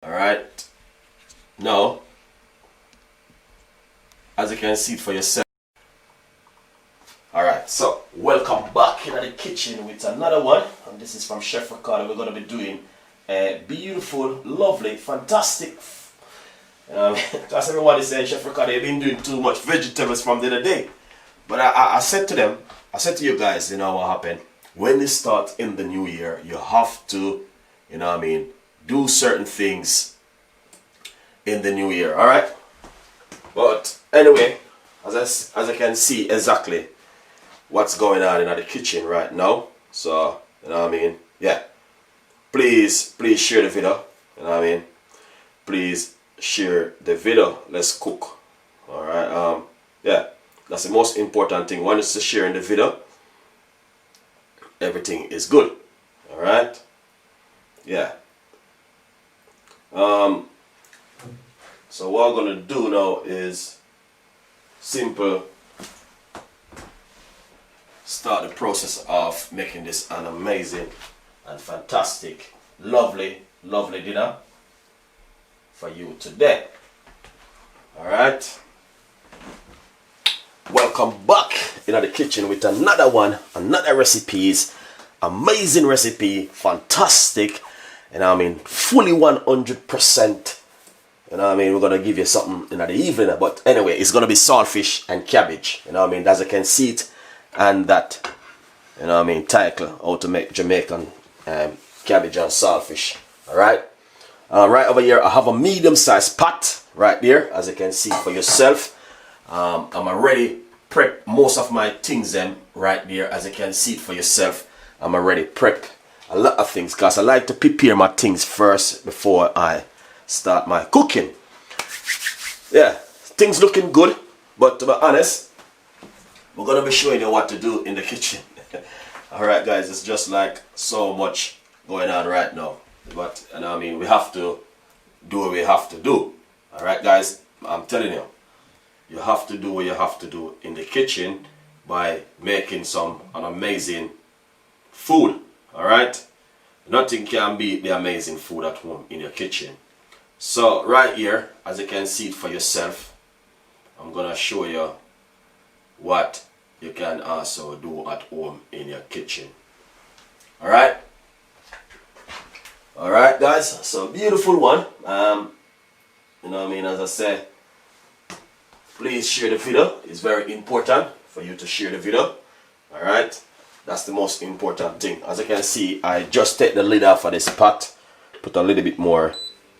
Alright. Now, as you can see it for yourself. Alright, so welcome back in the kitchen with another one. And this is from Chef Ricardo. We're going to be doing a beautiful, lovely, fantastic. That's everybody saying, Chef Ricardo, you've been doing too much vegetables from the other day. But I said to them, I said to you guys, you know what happened? When you start in the new year, you have to, do certain things in the new year, alright? But anyway, as I can see exactly what's going on in the kitchen right now. So, yeah. Please share the video. Please share the video. Let's cook. Alright, yeah. That's the most important thing. Once you share in the video, everything is good. Alright? Yeah. So what I'm gonna do now is simple start the process of making this an amazing and fantastic, lovely dinner for you today. Alright. Welcome back in the kitchen with another another recipes. Amazing recipe, fantastic, and fully 100%. We're gonna give you something in the evening, but anyway, it's gonna be saltfish and cabbage. As you can see it, and that, title how to make Jamaican cabbage and saltfish. Alright. Right over here, I have a medium-sized pot right there, as you can see for yourself. I'm already prep most of my things them right there, as you can see it for yourself. I'm already prep a lot of things because I like to prepare my things first before I start my cooking. Yeah, things looking good, but to be honest, we're gonna be showing you what to do in the kitchen. Alright guys, it's just like so much going on right now, but we have to do what we have to do. Alright guys, I'm telling you, you have to do what you have to do in the kitchen by making an amazing food. Alright, nothing can beat the amazing food at home in your kitchen. So right here, as you can see it for yourself, I'm gonna show you what you can also do at home in your kitchen. Alright guys, so beautiful one. As I said, please share the video. It's very important for you to share the video. Alright, that's the most important thing. As you can see, I just take the lid off of this pot, put a little bit more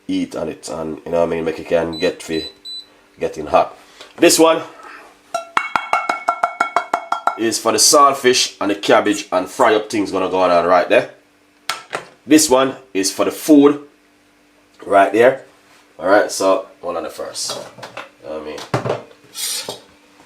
heat on it, and make it can getting hot. This one is for the saltfish and the cabbage and fry up things gonna go on right there. This one is for the food right there. Alright, so one on the first.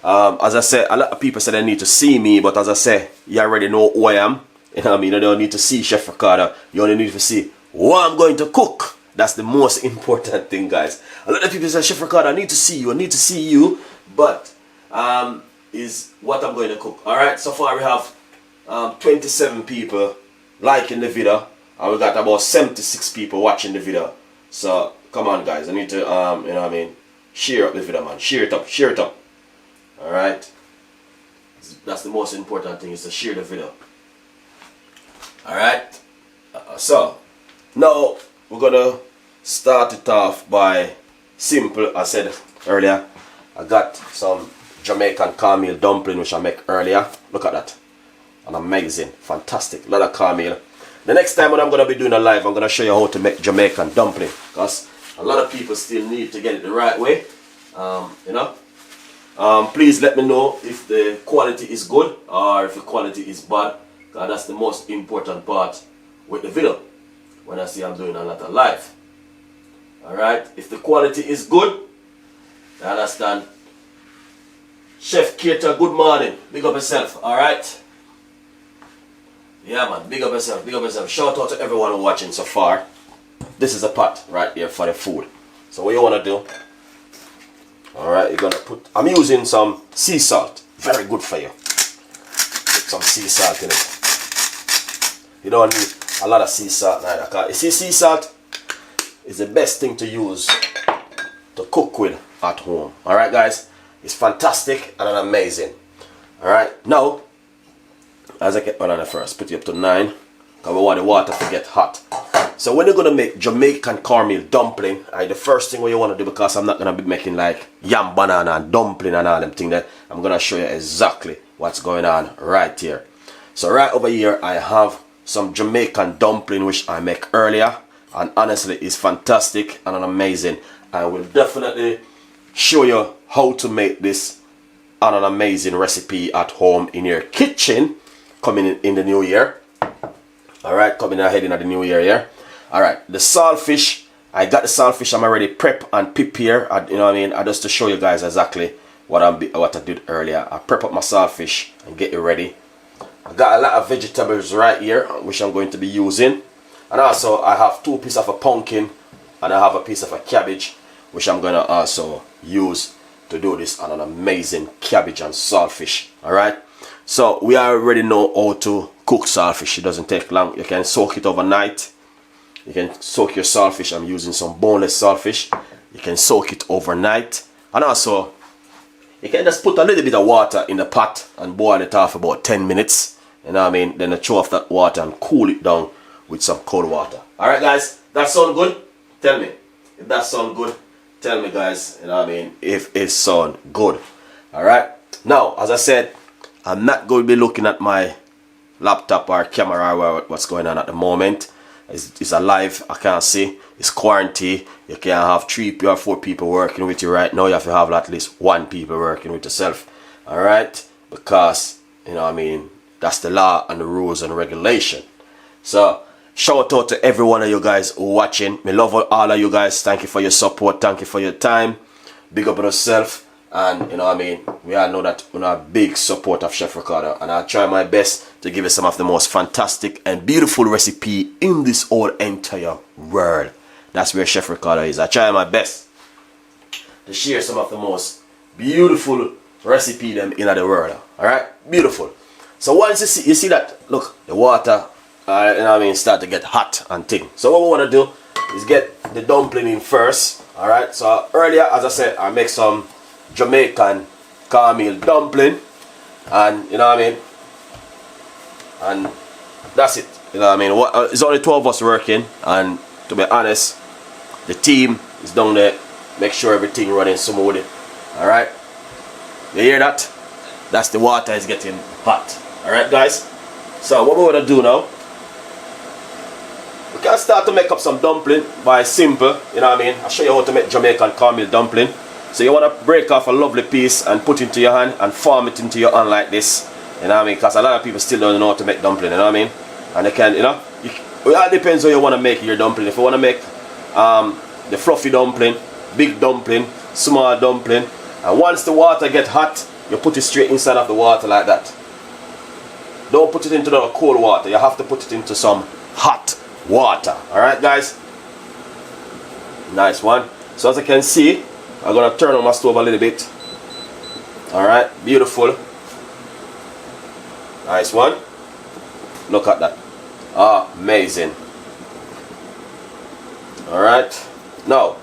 As I said, a lot of people say they need to see me, but as I say, you already know who I am. You don't need to see Chef Ricardo. You only need to see what I'm going to cook. That's the most important thing, guys. A lot of people say, Chef Ricardo, I need to see you, but is what I'm going to cook. Alright, so far we have 27 people liking the video, and we got about 76 people watching the video. So come on guys, I need to share up the video, man. Share it up. Alright, that's the most important thing, is to share the video. Alright, so now we're gonna start it off by simple. I said earlier, I got some Jamaican cornmeal dumpling which I make earlier. Look at that, an amazing, fantastic, lot of cornmeal. The next time when I'm gonna be doing a live, I'm gonna show you how to make Jamaican dumpling, because a lot of people still need to get it the right way. Please let me know if the quality is good or if the quality is bad, because that's the most important part with the video when I see I'm doing a lot of live. Alright, if the quality is good, you understand, Chef Cater, good morning, big up yourself. Alright, yeah man, big up yourself. Shout out to everyone who's watching so far. This is a pot right here for the food. So what you want to do, alright, you're gonna put, I'm using some sea salt, very good for you. Put some sea salt in it. You don't need a lot of sea salt neither, because you see sea salt, is the best thing to use to cook with at home. Alright guys, it's fantastic and amazing. Alright, now as I get on the first, put it up to 9 because we want the water to get hot. So when you're gonna make Jamaican cornmeal dumpling, the first thing what you want to do, because I'm not gonna be making like yam banana and dumpling and all them things, that I'm gonna show you exactly what's going on right here. So right over here I have some Jamaican dumpling which I make earlier, and honestly it's fantastic and amazing. I will definitely show you how to make this on an amazing recipe at home in your kitchen coming in the new year. Alright, coming ahead in the new year here. Alright, the saltfish, I got the saltfish, I'm already prep and prepare. You know what I mean? I just to show you guys exactly what I did earlier. I prep up my saltfish and get it ready. I got a lot of vegetables right here which I'm going to be using. And also I have 2 pieces of a pumpkin and I have a piece of a cabbage which I'm going to also use to do this on an amazing cabbage and saltfish. Alright, so we already know how to cook saltfish. It doesn't take long. You can soak it overnight. You can soak your saltfish. I'm using some boneless saltfish. You can soak it overnight. And also, you can just put a little bit of water in the pot and boil it off about 10 minutes. You know what I mean? Then you throw off that water and cool it down with some cold water. Alright guys, that sound good? Tell me. If that sound good, tell me guys. You know what I mean? If it sound good. Alright? Now, as I said, I'm not going to be looking at my laptop or camera or what's going on at the moment. It's alive. I can't see. It's quarantine. You can't have 3 or 4 people working with you right now. You have to have at least 1 people working with yourself. Alright? Because, you know what I mean, that's the law and the rules and regulation. So, shout out to every one of you guys who are watching. Me love all of you guys. Thank you for your support. Thank you for your time. Big up on yourself. And you know what I mean, we all know that we're a big support of Chef Ricardo, and I'll try my best to give you some of the most fantastic and beautiful recipe in this whole entire world. That's where Chef Ricardo is. I try my best to share some of the most beautiful recipe them in the world. Alright? Beautiful. So once you see that, look, the water, you know what I mean, start to get hot and thick. So what we want to do is get the dumpling in first. Alright? So earlier, as I said, I make some Jamaican cornmeal dumpling, and you know what I mean, and that's it. You know what I mean. It's only 2 of us working, and to be honest, the team is down there, make sure everything running smoothly. All right, you hear that? That's the water is getting hot. All right, guys. So what we're gonna do now, we can start to make up some dumpling by simple. You know what I mean. I'll show you how to make Jamaican cornmeal dumpling. So you want to break off a lovely piece and put it into your hand and form it into your hand like this. You know what I mean? Because a lot of people still don't know how to make dumpling, you know what I mean? And they can, you know, it all depends how you want to make your dumpling. If you want to make the fluffy dumpling, big dumpling, small dumpling, and once the water gets hot, you put it straight inside of the water like that. Don't put it into the cold water. You have to put it into some hot water. Alright guys? Nice one. So as you can see, I'm going to turn on my stove a little bit. Alright, beautiful. Nice one. Look at that. Amazing. Alright, now,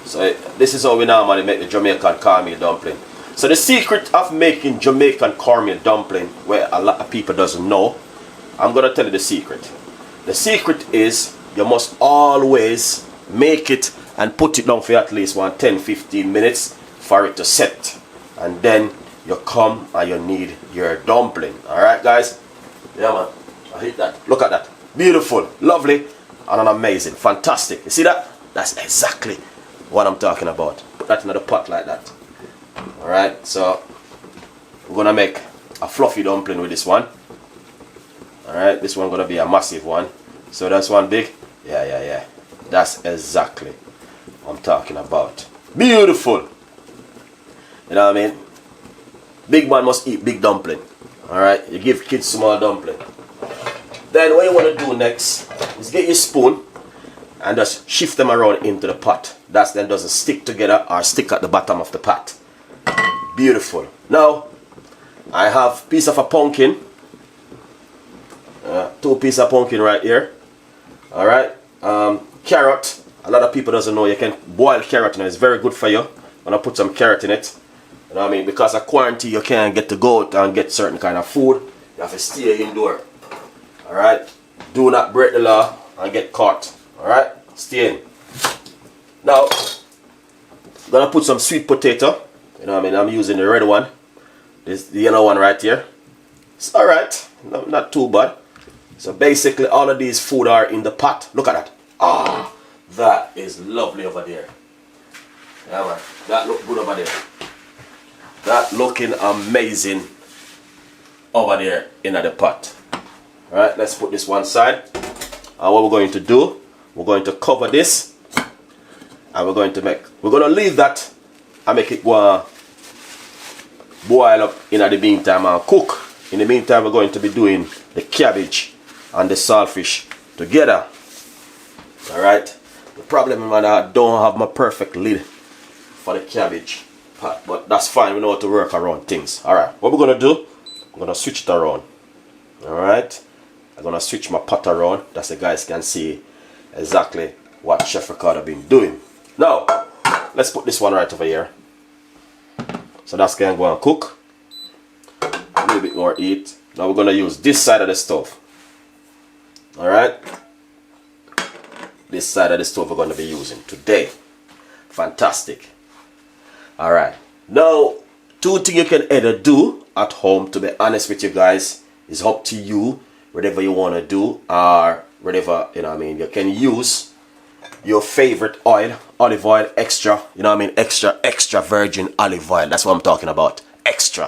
so this is how we normally make the Jamaican cornmeal dumpling. So the secret of making Jamaican cornmeal dumpling, where a lot of people doesn't know, I'm going to tell you the secret. The secret is you must always make it and put it down for at least 10-15 minutes for it to set. And then you come and you need your dumpling. Alright guys? Yeah man. I hit that. Look at that. Beautiful, lovely, and amazing. Fantastic. You see that? That's exactly what I'm talking about. Put that in the pot like that. Alright, so we're gonna make a fluffy dumpling with this one. Alright, this one gonna be a massive one. So that's one big. Yeah. That's exactly what I'm talking about. Beautiful. You know what I mean? Big man must eat big dumpling. Alright, you give kids small dumpling. Then what you want to do next is get your spoon and just shift them around into the pot. That then doesn't stick together or stick at the bottom of the pot. Beautiful. Now I have a piece of a pumpkin. 2 pieces of pumpkin right here. Alright. Carrot. A lot of people doesn't know you can boil carrot now. It's very good for you. I'm gonna put some carrot in it. You know what I mean? Because of quarantine you can't get to go out and get certain kind of food. You have to stay indoor. Alright? Do not break the law and get caught. Alright? Stay in. Now, I'm gonna put some sweet potato. You know what I mean? I'm using the red one. This the yellow one right here. It's alright. Not too bad. So basically all of these food are in the pot. Look at that. Ah, that is lovely over there. Yeah, man. That look good over there. That looking amazing over there in the pot. Alright, let's put this one side. And what we're going to do, we're going to cover this. And we're going to leave that and make it go boil up in the meantime and cook. In the meantime, we're going to be doing the cabbage and the saltfish together. Alright. The problem is I don't have my perfect lid for the cabbage pot, but that's fine. We know how to work around things. Alright. What we're going to do, I'm going to switch it around. Alright. I'm going to switch my pot around. That's so the guys can see exactly what Chef Ricardo been doing. Now, let's put this one right over here. So that's going to go and cook. A little bit more heat. Now we're going to use this side of the stove. Alright. This side of the stove we're going to be using today. Fantastic. Alright. Now, 2 things you can either do at home, to be honest with you guys, is up to you. Whatever you want to do, or whatever, you know what I mean. You can use your favorite oil, olive oil, extra, you know what I mean, extra virgin olive oil. That's what I'm talking about, extra.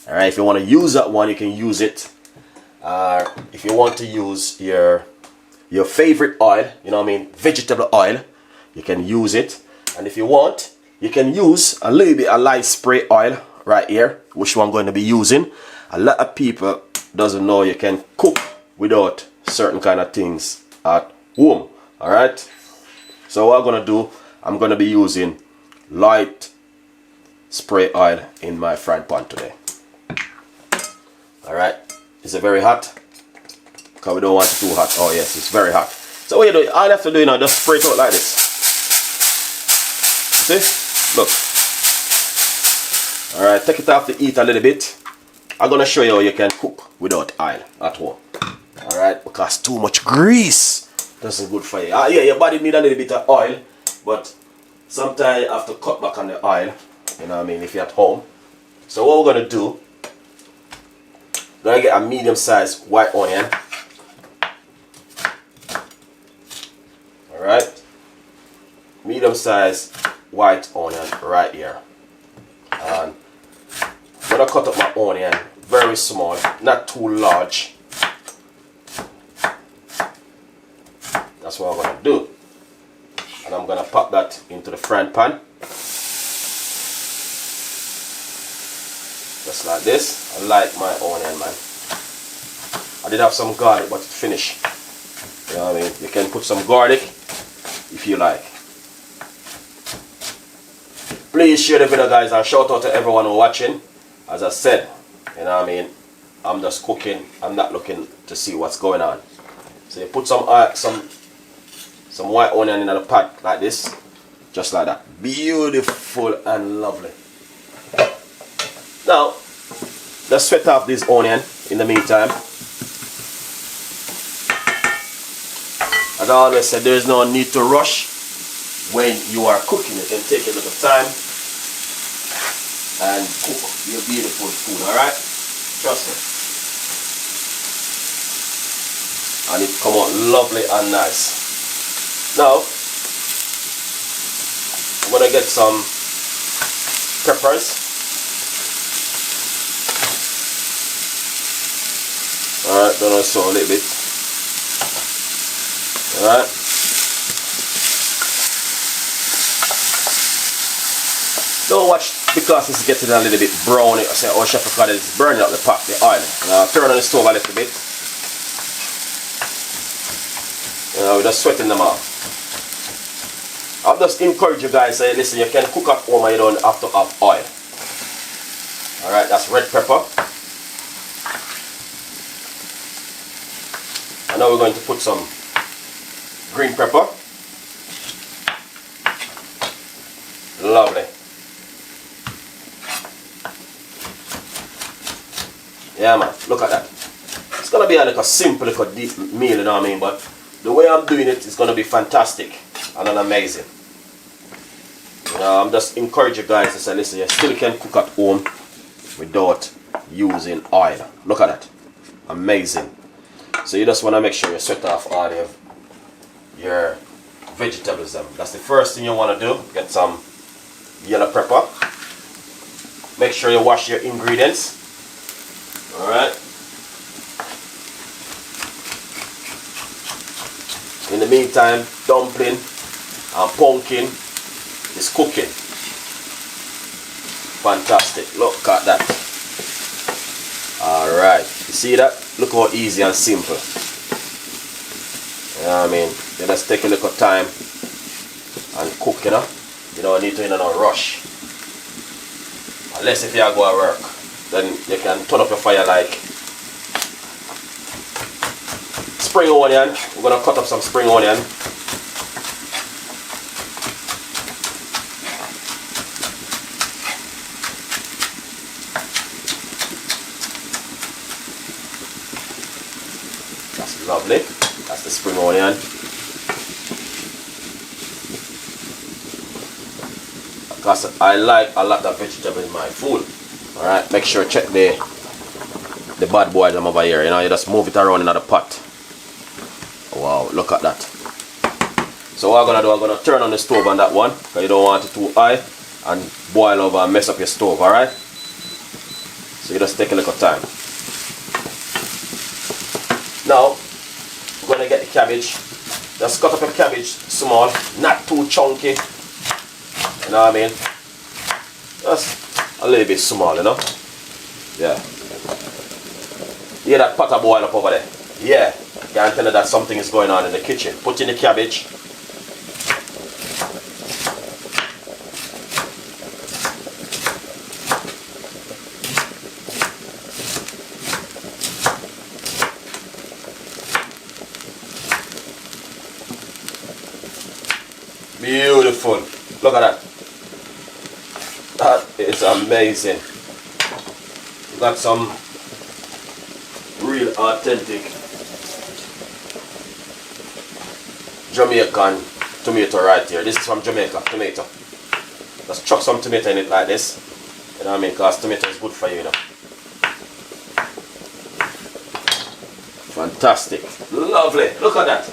All right, if you want to use that one, you can use it. If you want to use your favorite oil, you know what I mean, vegetable oil, you can use it. And if you want, you can use a little bit of light spray oil right here, which one I'm going to be using. A lot of people doesn't know you can cook without certain kind of things at home. All right. So what I'm gonna do, I'm gonna be using light spray oil in my frying pan today. All right. Is it very hot? Because we don't want it too hot. Oh yes, it's very hot. So what you do? All you have to do now, just spray it out like this. See? Look. All right. Take it off the heat a little bit. I'm gonna show you how you can cook without oil at home. All right, because too much grease doesn't good for you. Yeah, your body need a little bit of oil, but sometimes you have to cut back on the oil. You know what I mean? If you're at home. So what we're gonna do? We're gonna get a medium-sized white onion. All right, medium-sized white onion right here. And I'm gonna cut up my onion very small, not too large. That's what I'm gonna do. And I'm gonna pop that into the frying pan. Just like this. I like my onion, man. I did have some garlic, but it's finished. You know what I mean? You can put some garlic if you like. Please share the video, guys, and shout out to everyone who's watching. As I said, you know what I mean, I'm just cooking. I'm not looking to see what's going on. So you put some white onion in the pot like this, just like that. Beautiful and lovely. Now, let's sweat off this onion in the meantime. As I always said, there is no need to rush when you are cooking. You can take a little time and cook your beautiful food, alright? Trust me. And it come out lovely and nice. Now, I'm gonna get some peppers. Alright, don't also a little bit. Alright. Don't watch because it's getting a little bit brown. I say, oh, Chef Ricardo is burning up the pot, the oil. Turn on the stove a little bit. We're just sweating them out. I'll just encourage you guys, say, listen, you can cook at home and you don't have to have oil. Alright, that's red pepper. And now we're going to put some green pepper. Lovely. Yeah man, look at that. It's gonna be like a simple little deep meal, you know what I mean? But the way I'm doing it is gonna be fantastic and amazing. You know, I'm just encouraging you guys to say, listen, you still can cook at home without using oil. Look at that. Amazing. So you just want to make sure you set off all of your vegetables. That's the first thing you want to do. Get some yellow pepper. Make sure you wash your ingredients. Alright. In the meantime, dumpling and pumpkin is cooking. Fantastic. Look at that. Alright. You see that? Look how easy and simple. You know what I mean? You just take a little time and cook, you know? You don't need to in no rush. Unless if you are going to work, then you can turn up your fire like spring onion. We're going to cut up some spring onion. That's lovely. That's the spring onion. Because I like a lot of vegetables in my food. Alright, make sure check the bad boy them over here. You know, you just move it around in the pot. Wow, look at that. So what I'm gonna do, I'm gonna turn on the stove on that one, because you don't want it too high and boil over and mess up your stove, alright? So you just take a little time. Now, we're gonna get the cabbage. Just cut up your cabbage small, not too chunky. You know what I mean? Just a little bit small, you know? Yeah. You hear that pot a boil up over there? Yeah. I can tell you that something is going on in the kitchen. Put in the cabbage. Beautiful. Look at that. That is amazing. Got some real authentic Jamaican tomato right here. This is from Jamaica, tomato. Just chuck some tomato in it like this. You know what I mean? Because tomato is good for you, you know. Fantastic. Lovely. Look at that.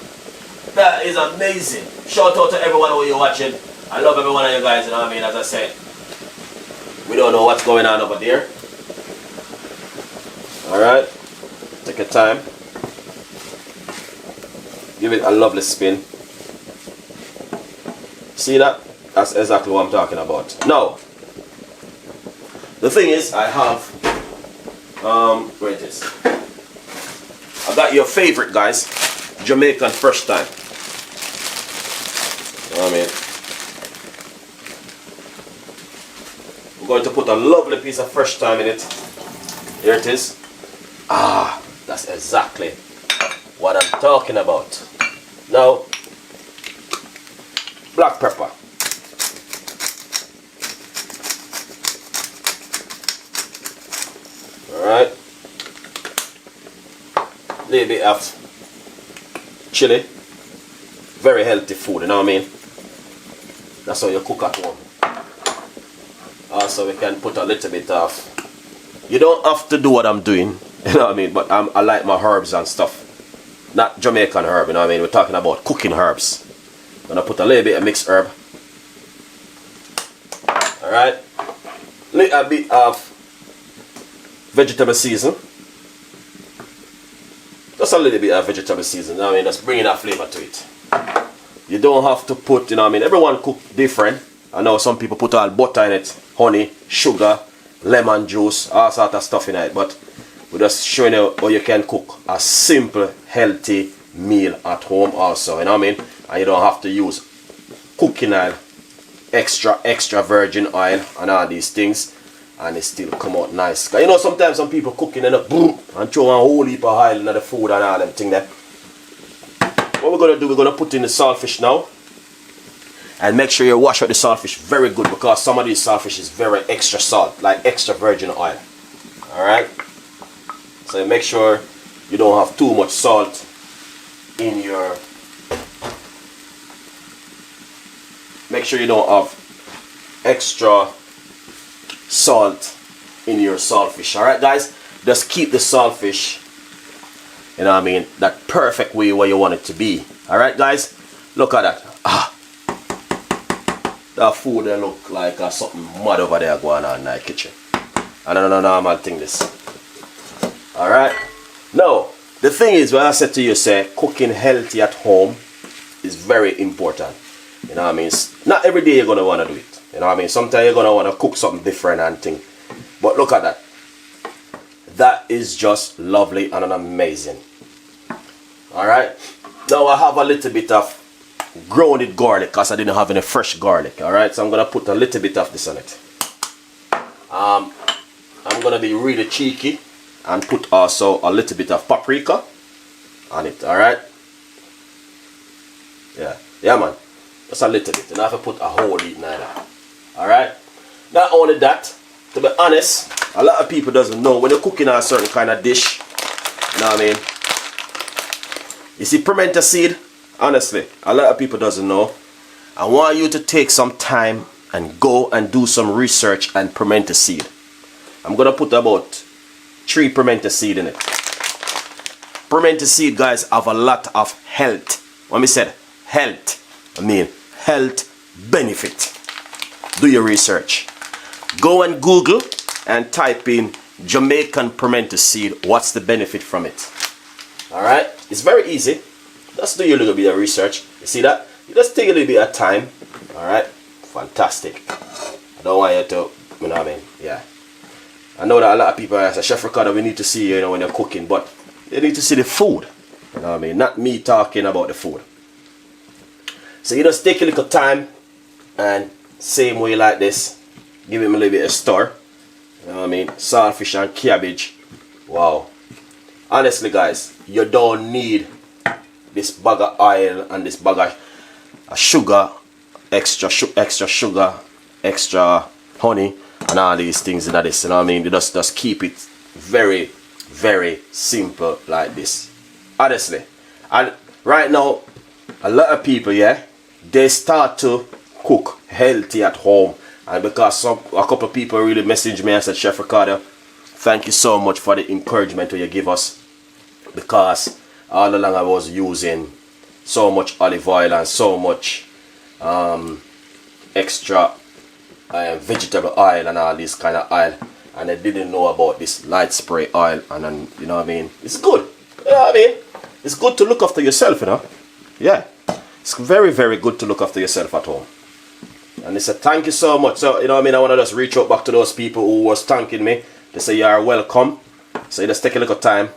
That is amazing. Shout out to everyone who you're watching. I love every one of you guys, you know what I mean? As I said, we don't know what's going on over there. Alright. Take your time. Give it a lovely spin. See that? That's exactly what I'm talking about. Now, the thing is, I have, where it is? I got your favorite, guys, Jamaican fresh thyme. You know what I mean? We're going to put a lovely piece of fresh thyme in it. Here it is. Ah, that's exactly what I'm talking about. Now, black pepper. Alright. Little bit of chili. Very healthy food, you know what I mean? That's how you cook at home. Also, we can put a little bit of... You don't have to do what I'm doing, you know what I mean? But I like my herbs and stuff. Not Jamaican herb, you know what I mean? We're talking about cooking herbs. Gonna put a little bit of mixed herb. Alright. Little bit of vegetable season. Just a little bit of vegetable season, you know what I mean? Just bringing that flavor to it. You don't have to put, you know what I mean? Everyone cook different. I know some people put all butter in it, honey, sugar, lemon juice, all sort of stuff in it. But we're just showing you how you can cook a simple, healthy meal at home also, you know what I mean? And you don't have to use cooking oil, extra virgin oil and all these things, and it still come out nice. Cause you know sometimes some people cooking and throw a whole heap of oil in the food and all them things there. what we're gonna do, we're gonna put in the saltfish now. And make sure you wash out the saltfish very good, because some of these saltfish is very extra salt, like extra virgin oil. Alright? So make sure you don't have too much salt in your... Make sure you don't have extra salt in your saltfish. Alright guys? Just keep the saltfish, you know what I mean, that perfect way where you want it to be. Alright guys? Look at that. That food they look like something mad over there going on in the kitchen. I don't know normal thing this. Alright? Now, the thing is, when I said to you, say, cooking healthy at home is very important. You know what I mean? Not every day you're going to want to do it. You know what I mean? Sometimes you're going to want to cook something different and thing. But look at that. That is just lovely and amazing. Alright? Now I have a little bit of grounded garlic, because I didn't have any fresh garlic. Alright? So I'm going to put a little bit of this on it. I'm going to be really cheeky and put also a little bit of paprika on it. Alright? Yeah man. Just a little bit. You don't have to put a whole heap neither. Alright? Not only that, to be honest, a lot of people doesn't know when you're cooking a certain kind of dish, you know what I mean? You see pimento seed, honestly, a lot of people doesn't know. I want you to take some time and go and do some research on pimento seed. I'm going to put about 3 pimento seed in it. Pimento seed, guys, have a lot of health. When we said health, I mean health benefit. Do your research. Go and Google and type in Jamaican pimento seed. What's the benefit from it? Alright? It's very easy. Just do your little bit of research. You see that? You just take a little bit of time. Alright? Fantastic. I don't want you to, you know what I mean? Yeah. I know that a lot of people say, Chef Ricardo, we need to see you, know, when you're cooking, but you need to see the food. You know what I mean? Not me talking about the food. So you just take a little time and same way like this. Give him a little bit of stir. You know what I mean? Saltfish and cabbage. Wow. Honestly guys, you don't need this bag of oil and this bag of sugar, extra sugar, extra honey and all these things in this. You know what I mean? You just keep it very, very simple like this. Honestly. And right now, a lot of people, yeah, they start to cook healthy at home. And because a couple of people really messaged me and said, Chef Ricardo, thank you so much for the encouragement that you give us. Because all along I was using so much olive oil and so much extra vegetable oil and all this kind of oil. And I didn't know about this light spray oil. And then, you know what I mean? It's good. You know what I mean? It's good to look after yourself, you know? Yeah. It's very, very good to look after yourself at home. And they said, thank you so much. So, you know what I mean? I want to just reach out back to those people who was thanking me. They say, you are welcome. So you just take a little time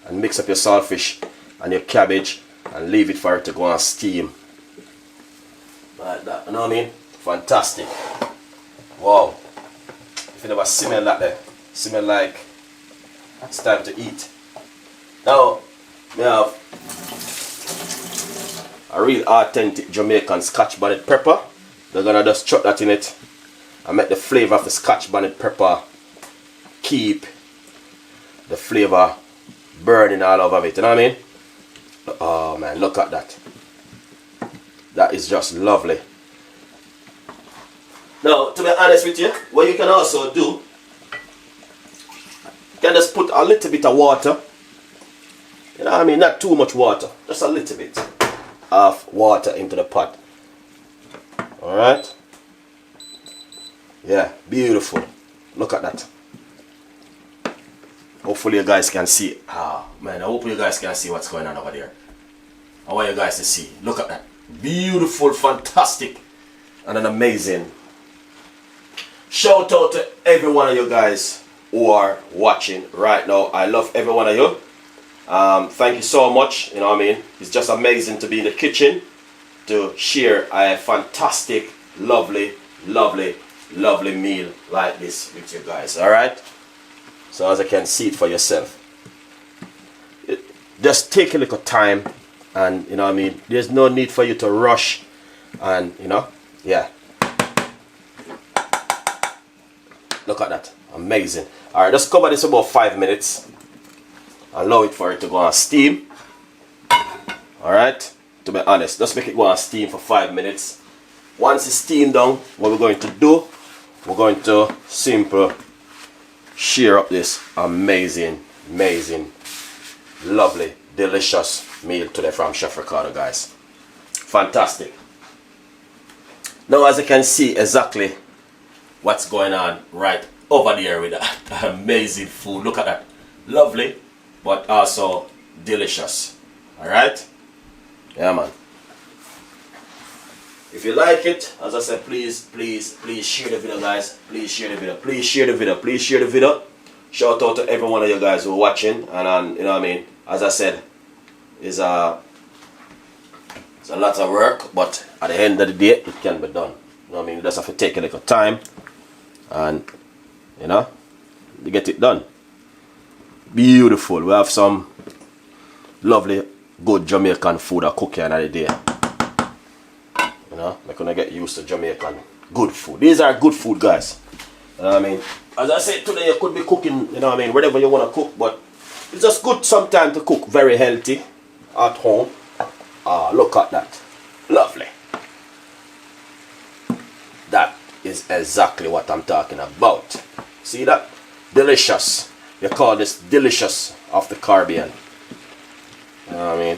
and mix up your saltfish and your cabbage and leave it for it to go and steam. Like that. You know what I mean? Fantastic. Wow. If you never smell like that, smell like it's time to eat. Now, we have a real authentic Jamaican Scotch bonnet pepper. They're gonna just chuck that in it and make the flavor of the Scotch bonnet pepper keep the flavor burning all over it. You know what I mean? Oh man, look at that. That is just lovely. Now, to be honest with you, what you can also do, you can just put a little bit of water. You know what I mean? Not too much water. Just a little bit of water into the pot. Alright? Yeah, beautiful. Look at that. Hopefully you guys can see. Ah, man, I hope you guys can see what's going on over there. I want you guys to see. Look at that. Beautiful, fantastic, and an amazing. Shout out to every one of you guys who are watching right now. I love every one of you. Thank you so much. You know what I mean? It's just amazing to be in the kitchen to share a fantastic, lovely, lovely, lovely meal like this with you guys. Alright? So as you can see it for yourself. Just take a little time and you know what I mean, there's no need for you to rush, and you know, yeah. Look at that, amazing. All right, just cover this about 5 minutes. Allow it for it to go on steam. All right, to be honest, just make it go on steam for 5 minutes. Once it's steamed down, what we're going to do, we're going to simply shear up this amazing, lovely, delicious meal today from Chef Ricardo, guys. Fantastic. Now, as you can see exactly what's going on right over there with that amazing food. Look at that, lovely, but also delicious. All right, yeah, man. If you like it, as I said, please share the video, guys. Please share the video. Please share the video. Please share the video. Shout out to every one of you guys who are watching. And you know what I mean. As I said, it's a lot of work, but at the end of the day, it can be done. You know what I mean. You just have to take a little time, and you know, you get it done. Beautiful. We have some lovely, good Jamaican food I cook here the day. You know, we're gonna get used to Jamaican good food. These are good food, guys. You know what I mean? As I said today, you could be cooking, you know what I mean, whatever you want to cook, but it's just good sometimes to cook very healthy at home. Look at that. Lovely. That is exactly what I'm talking about. See that? Delicious. You call this delicious of the Caribbean. You know what I mean?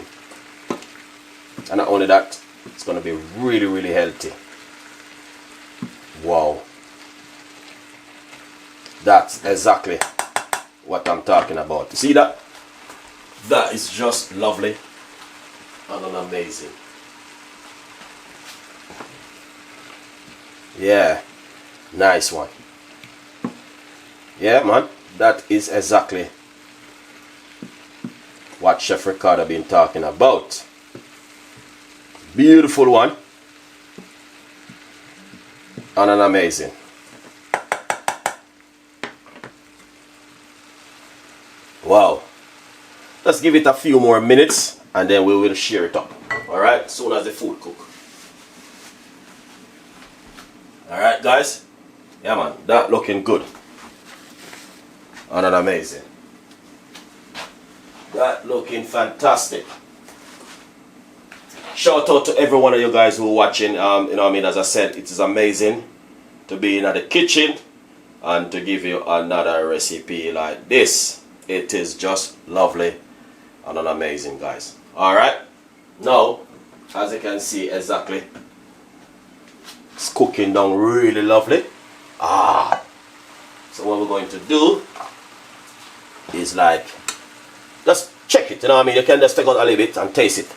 And not only that, it's going to be really healthy. Wow. That's exactly what I'm talking about. You see that? That is just lovely and amazing. Yeah. Nice one. Yeah, man. That is exactly what Chef Ricardo been talking about. Beautiful one. And an amazing. Wow. Let's give it a few more minutes and then we will share it up. Alright, soon as the food cook. Alright, guys. Yeah, man, that looking good. And an amazing. That looking fantastic. Shout out to every one of you guys who are watching. You know what I mean, as I said, it is amazing to be in the kitchen and to give you another recipe like this. It is just lovely and an amazing, guys. Alright, now as you can see exactly, it's cooking down really lovely. So what we're going to do is like, just check it, you know what I mean. You can just take out a little bit and taste it.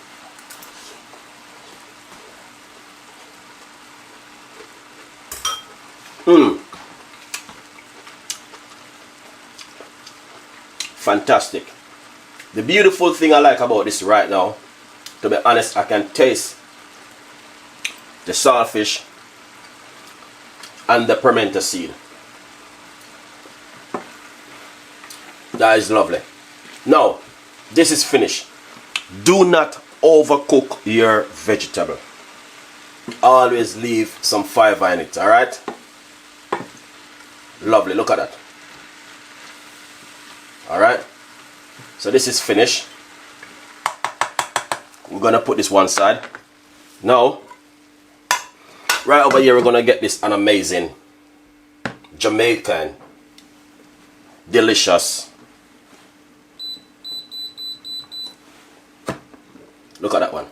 Fantastic. The beautiful thing I like about this right now, to be honest, I can taste the saltfish and the pimento seed. That is lovely. Now, this is finished. Do not overcook your vegetable. Always leave some fiber in it, alright? Lovely, look at that. Alright, so this is finished. We're gonna put this one side. Now, right over here, we're gonna get this an amazing Jamaican, delicious. Look at that one.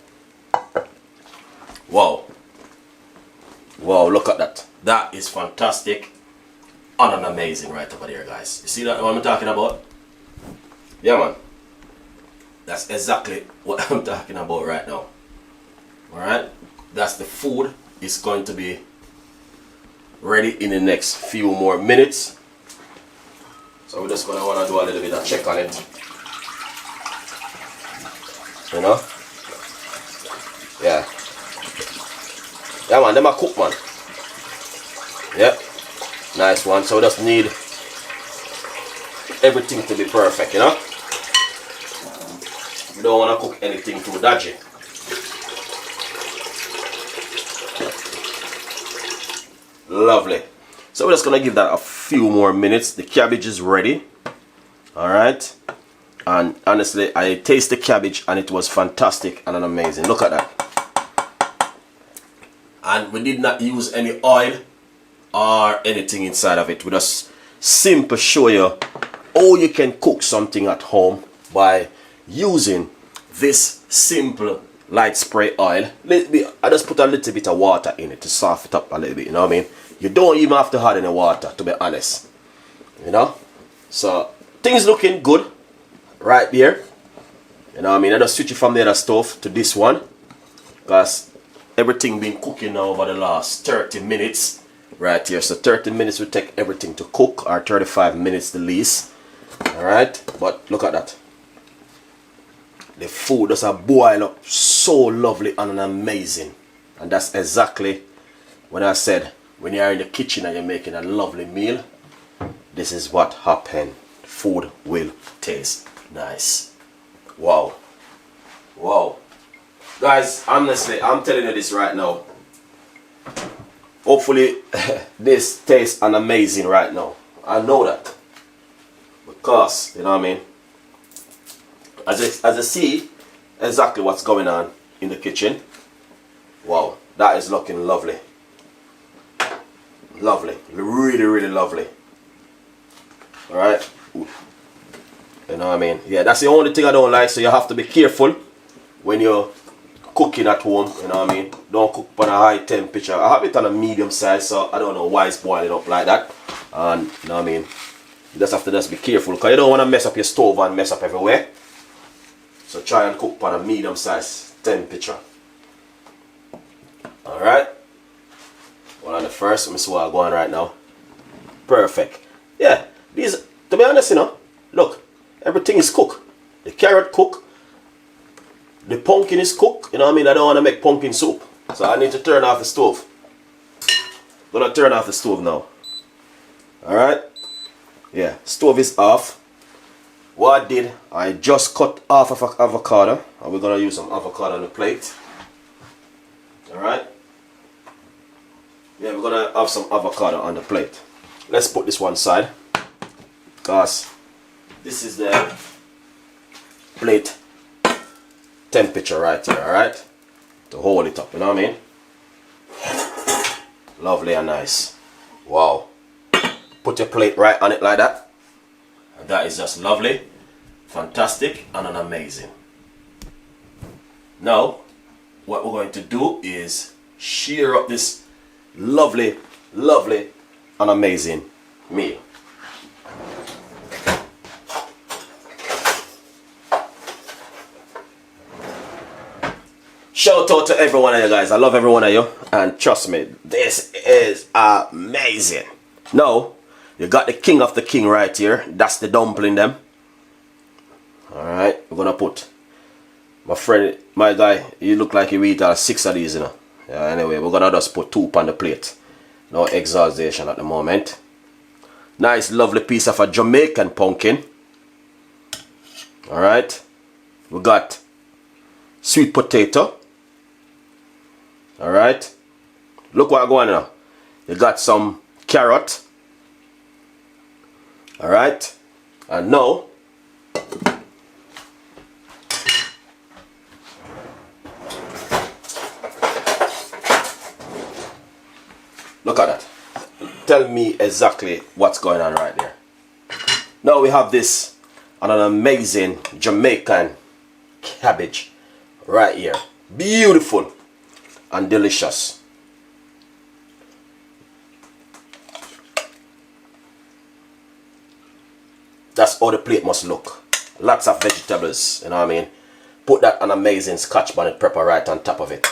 Wow. Wow, look at that. That is fantastic and an amazing right over there, guys. You see that what I'm talking about? Yeah, man. That's exactly what I'm talking about right now. Alright? That's the food. It's going to be ready in the next few more minutes. So we're just going to want to do a little bit of check on it. You know? Yeah. Yeah, man. Them a cook, man. Yep. Nice one. So we just need everything to be perfect, you know? don't want to cook anything too dodgy. Lovely. So we're just gonna give that a few more minutes. The cabbage is ready. Alright. And honestly, I taste the cabbage and it was fantastic and amazing. Look at that. And we did not use any oil or anything inside of it. We just simply show you how you can cook something at home by using this simple light spray oil. I just put a little bit of water in it to soften it up a little bit, you know what I mean? You don't even have to add any water, to be honest. You know? So things looking good right there. You know what I mean? I just switch it from the other stove to this one, because everything been cooking now over the last 30 minutes right here. So 30 minutes will take everything to cook, or 35 minutes the least. Alright, but look at that. The food does boil up so lovely and amazing. And that's exactly what I said. When you're in the kitchen and you're making a lovely meal, this is what happens. Food will taste nice. Wow. Wow. Guys, honestly, I'm telling you this right now. Hopefully, this tastes amazing right now. I know that. Because, you know what I mean? As I see exactly what's going on in the kitchen. Wow, that is looking lovely. Lovely. Really, really lovely. Alright. You know what I mean? Yeah, that's the only thing I don't like. So you have to be careful when you're cooking at home. You know what I mean? Don't cook on a high temperature. I have it on a medium size, so I don't know why it's boiling up like that. And you know what I mean? You just have to be careful, because you don't want to mess up your stove and mess up everywhere. So try and cook on a medium size temperature. Alright. Well, on the first, let me see what I'm going right now. Perfect. Yeah, these, to be honest, you know, look, everything is cooked. The carrot cooked. The pumpkin is cooked. You know what I mean? I don't want to make pumpkin soup, so I need to turn off the stove. I'm gonna turn off the stove now. Alright. Yeah, stove is off. What I did, I just cut off of avocado, and we're gonna use some avocado on the plate. Alright. Yeah, we're gonna have some avocado on the plate. Let's put this one side, because this is the plate temperature right here, alright? To hold it up, you know what I mean? Lovely and nice. Wow. Put your plate right on it like that. And that is just lovely, fantastic, and amazing. Now, what we're going to do is shear up this lovely, lovely, and amazing meal. Shout out to every one of you guys. I love every one of you, and trust me, this is amazing. Now, you got the king of the king right here. That's the dumpling them. Alright, we're gonna put my friend, my guy, you look like you eat 6 of these, you know. Yeah, anyway, we're gonna just put 2 on the plate. No exhaustion at the moment. Nice, lovely piece of a Jamaican pumpkin. Alright. We got sweet potato. Alright. Look what I'm going now. You got some carrot. Alright. And now, look at that. Tell me exactly what's going on right there. Now we have this and an amazing Jamaican cabbage right here. Beautiful and delicious. That's how the plate must look. Lots of vegetables, you know what I mean? Put that an amazing scotch bonnet pepper right on top of it.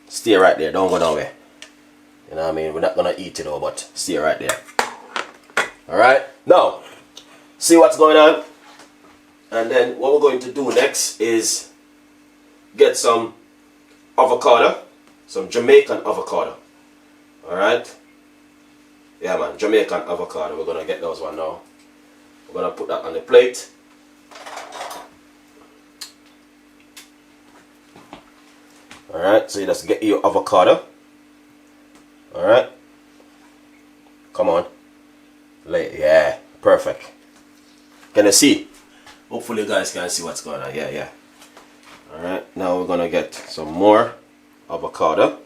Stay right there, don't go nowhere. You know what I mean? We're not gonna eat it though, but stay right there. Alright? Now, see what's going on? And then what we're going to do next is get some avocado. Some Jamaican avocado. Alright? Yeah man, Jamaican avocado. We're gonna get those one now. We're gonna put that on the plate. Alright, so you just get your avocado. Alright. Come on. Yeah, perfect. Can you see? Hopefully you guys can see what's going on. Yeah. Alright, now we're gonna get some more avocado.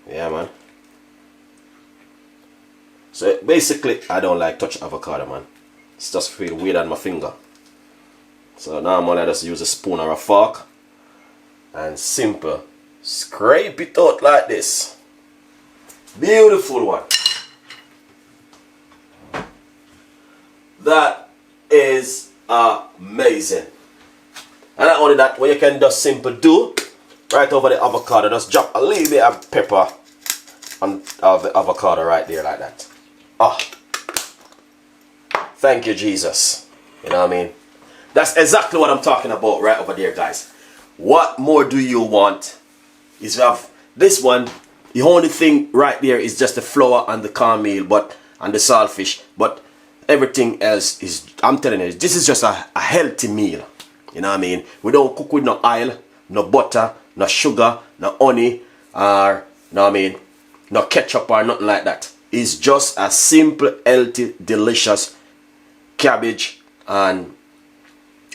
Yeah, man. So basically, I don't like touch avocado, man. It's just feel weird on my finger. So now I'm gonna just use a spoon or a fork and simple scrape it out like this. Beautiful one. That is amazing. And not only that, what you can just simple do right over the avocado, just drop a little bit of pepper on the avocado right there like that. Thank you, Jesus. You know what I mean? That's exactly what I'm talking about right over there, guys. What more do you want? Is you have this one. The only thing right there is just the flour and the cornmeal, and the saltfish, but everything else is, I'm telling you, this is just a healthy meal. You know what I mean? We don't cook with no oil, no butter, no sugar, no honey, or, you know what I mean, no ketchup or nothing like that. It's just a simple, healthy, delicious cabbage and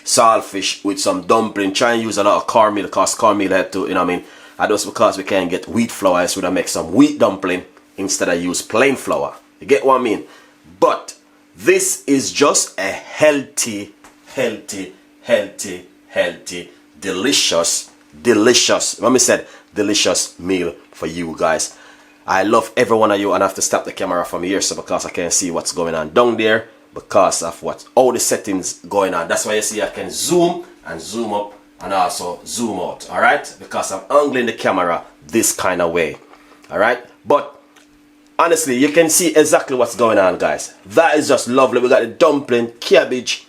saltfish with some dumpling. Try and use a lot of cornmeal, because cornmeal had to, you know what I mean? And just because we can't get wheat flour, so we make some wheat dumpling instead of use plain flour. You get what I mean? But this is just a healthy, delicious, let me say delicious meal for you guys. I love every one of you, and I have to stop the camera from here so because I can't see what's going on down there because of what all the settings going on. That's why you see I can zoom and zoom up and also zoom out, all right, because I'm angling the camera this kind of way, all right. But honestly, you can see exactly what's going on, guys. That is just lovely. We got the dumpling, cabbage,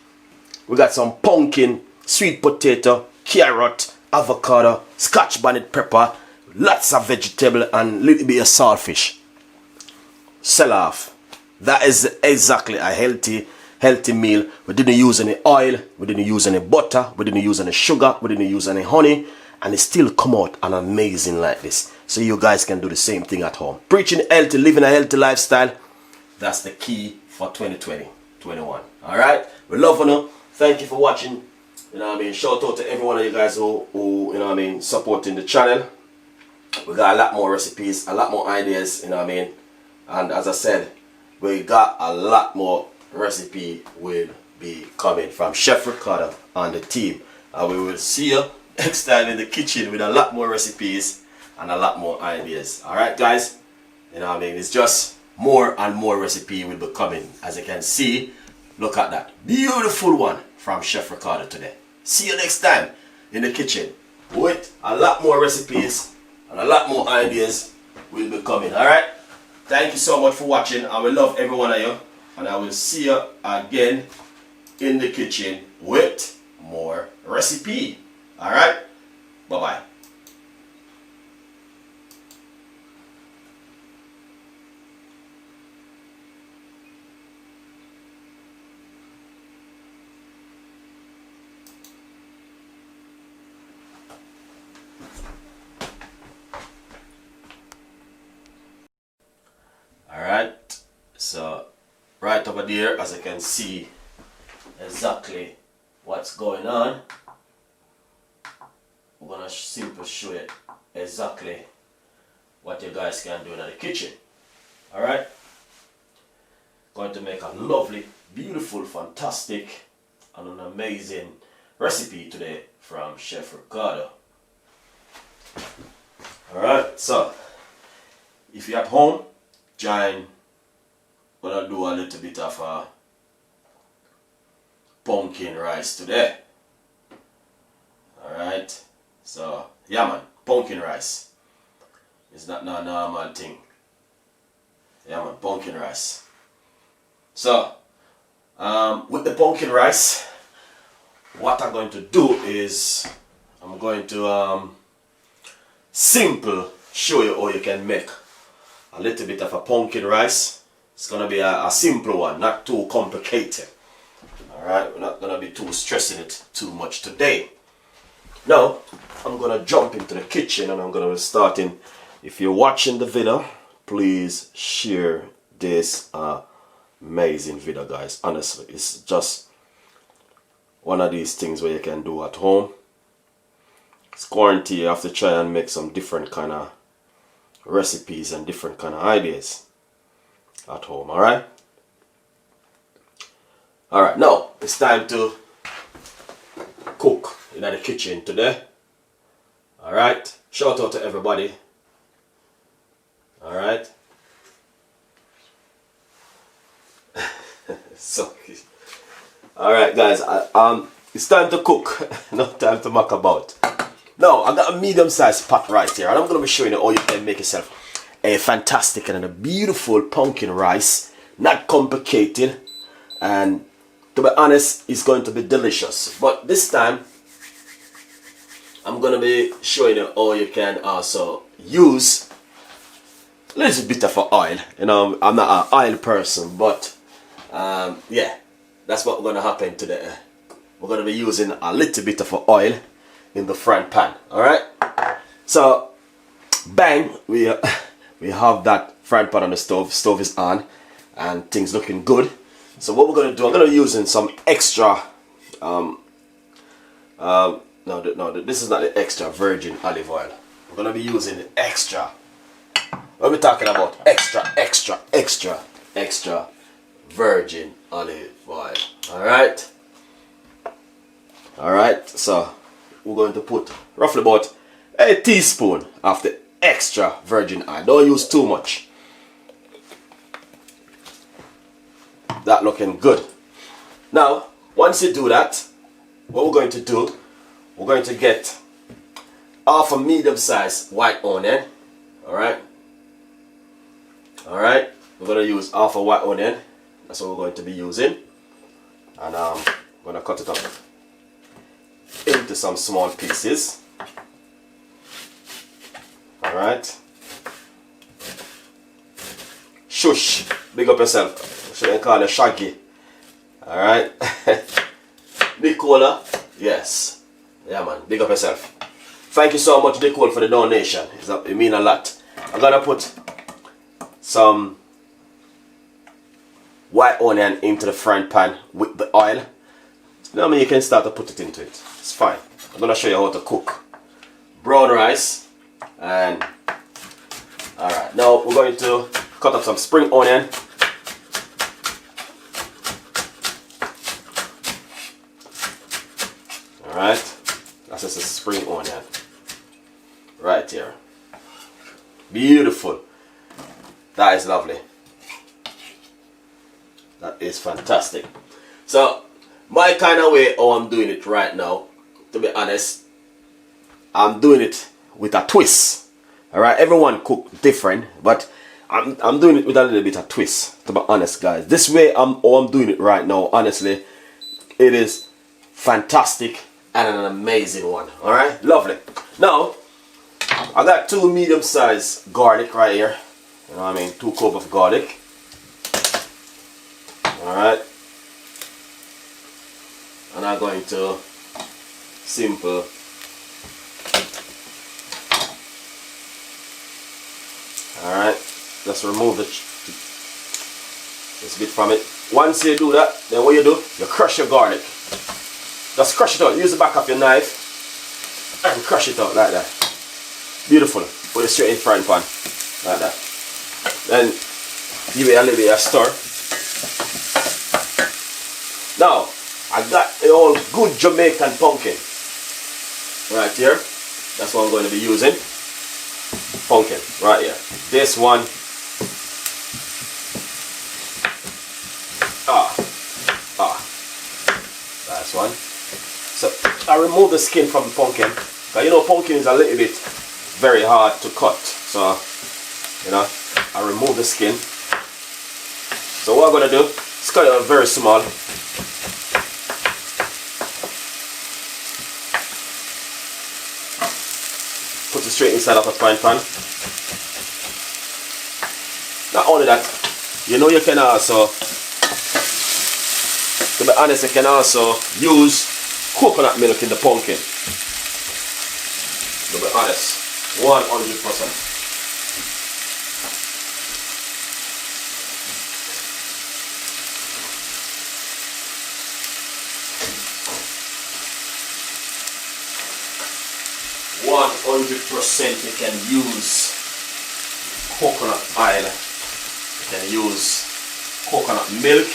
we got some pumpkin, sweet potato, carrot, avocado, scotch bonnet pepper, lots of vegetable, and a little bit of saltfish. Sell off. That is exactly a healthy meal. We didn't use any oil, we didn't use any butter, we didn't use any sugar, we didn't use any honey, and it still come out an amazing like this. So you guys can do the same thing at home. Preaching healthy, living a healthy lifestyle. That's the key for 2020, 21. All right. We love you. Thank you for watching. You know what I mean? Shout out to every one of you guys who you know what I mean, supporting the channel. We got a lot more recipes, a lot more ideas, you know what I mean? And as I said, we got a lot more recipe will be coming from Chef Ricardo and the team. And we will see you next time in the kitchen with a lot more recipes and a lot more ideas. Alright guys, you know what I mean, it's just more and more recipe will be coming. As you can see, look at that beautiful one from Chef Ricardo today. See you next time in the kitchen with a lot more recipes and a lot more ideas will be coming. Alright, thank you so much for watching. I will love every one of you, and I will see you again in the kitchen with more recipe. Alright, bye bye. Alright, so right over there, as you can see exactly what's going on, we're gonna simply show you exactly what you guys can do in the kitchen. Alright, going to make a lovely, beautiful, fantastic and an amazing recipe today from Chef Ricardo. Alright, so if you're at home, join. Gonna do a little bit of pumpkin rice today. Alright, so yeah man, pumpkin rice. It's not no normal thing. Yeah man, pumpkin rice. So with the pumpkin rice, what I'm going to do is I'm going to simple show you how you can make a little bit of a pumpkin rice. It's gonna be a simple one, not too complicated. Alright, we're not gonna be too stressing it too much today. Now, I'm gonna jump into the kitchen and I'm gonna be starting. If you're watching the video, please share this amazing video, guys. Honestly, it's just one of these things where you can do at home. It's quarantine, you have to try and make some different kind of recipes and different kind of ideas at home. Alright, now it's time to cook in the kitchen today. Alright, shout out to everybody. Alright. So, alright guys, it's time to cook. No time to muck about. Now, I got a medium-sized pot right here, and I'm going to be showing you how you can make yourself a fantastic and a beautiful pumpkin rice. Not complicated, and to be honest, it's going to be delicious. But this time, I'm going to be showing you how you can also use a little bit of oil. You know, I'm not an oil person, but yeah, that's what's going to happen today. We're going to be using a little bit of oil in the front pan. Alright, so bang, we have that front pan on the stove is on and things looking good. So what we're going to do, I'm going to be using some extra no, this is not the extra virgin olive oil. We're going to be using the extra, what are we talking about? Extra virgin olive oil. Alright, so we're going to put roughly about a teaspoon of the extra virgin oil. Don't use too much. That looking good. Now, once you do that, what we're going to do, we're going to get half a medium-sized white onion. Alright, we're going to use half a white onion. That's what we're going to be using. And I'm going to cut it up into some small pieces. Alright. Shush, big up yourself. Shouldn't call it Shaggy. Alright. Nicola, yes. Yeah man, big up yourself. Thank you so much, Nicole, for the donation. It means a lot. I'm gonna put some white onion into the frying pan with the oil. Now you can start to put it into it. It's fine. I'm gonna show you how to cook brown rice. And alright, now we're going to cut up some spring onion. Alright, that's just a spring onion right here. Beautiful. That is lovely. That is fantastic. So my kind of way how I'm doing it right now, to be honest, I'm doing it with a twist. Alright, everyone cook different, but I'm doing it with a little bit of twist, to be honest guys. This way how I'm doing it right now, honestly, it is fantastic and an amazing one. Alright, lovely. Now, I got 2 medium-sized garlic right here. You know what I mean? 2 cloves of garlic. Alright. And I'm going to simple alright, let's remove this bit from it. Once you do that, then what you do, you crush your garlic. Just crush it out. Use the back of your knife and crush it out like that. Beautiful. Put it straight in the frying pan like that. Then give it a little bit of stir. Now I got a old good Jamaican pumpkin right here. That's what I'm going to be using. Pumpkin right here. This one. That's one. So I remove the skin from the pumpkin. Because you know pumpkin is a little bit very hard to cut. So you know, I remove the skin. So what I'm going to do is cut it very small. Put it straight inside of a frying pan. Not only that, you know you can also, to be honest, you can also use coconut milk in the pumpkin. To be honest, 100%. You can use coconut oil, you can use coconut milk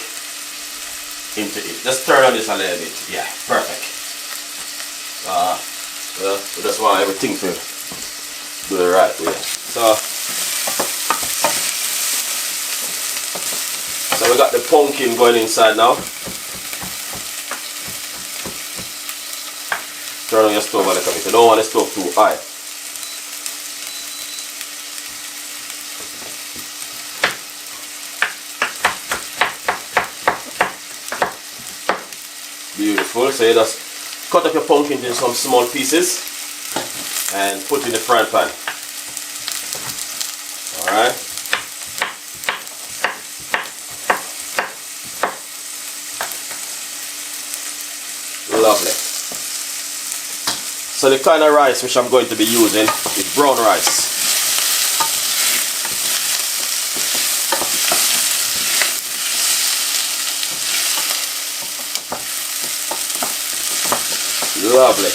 into it. Just turn on this a little bit. Yeah, perfect. Well, that's why everything to do the right way. So we got the pumpkin going inside now. Turn on your stove a little bit. You don't want the stove too high. Beautiful. So you just cut up your pumpkin in some small pieces and put in the frying pan. Alright. Lovely. So the kind of rice which I'm going to be using is brown rice. Lovely.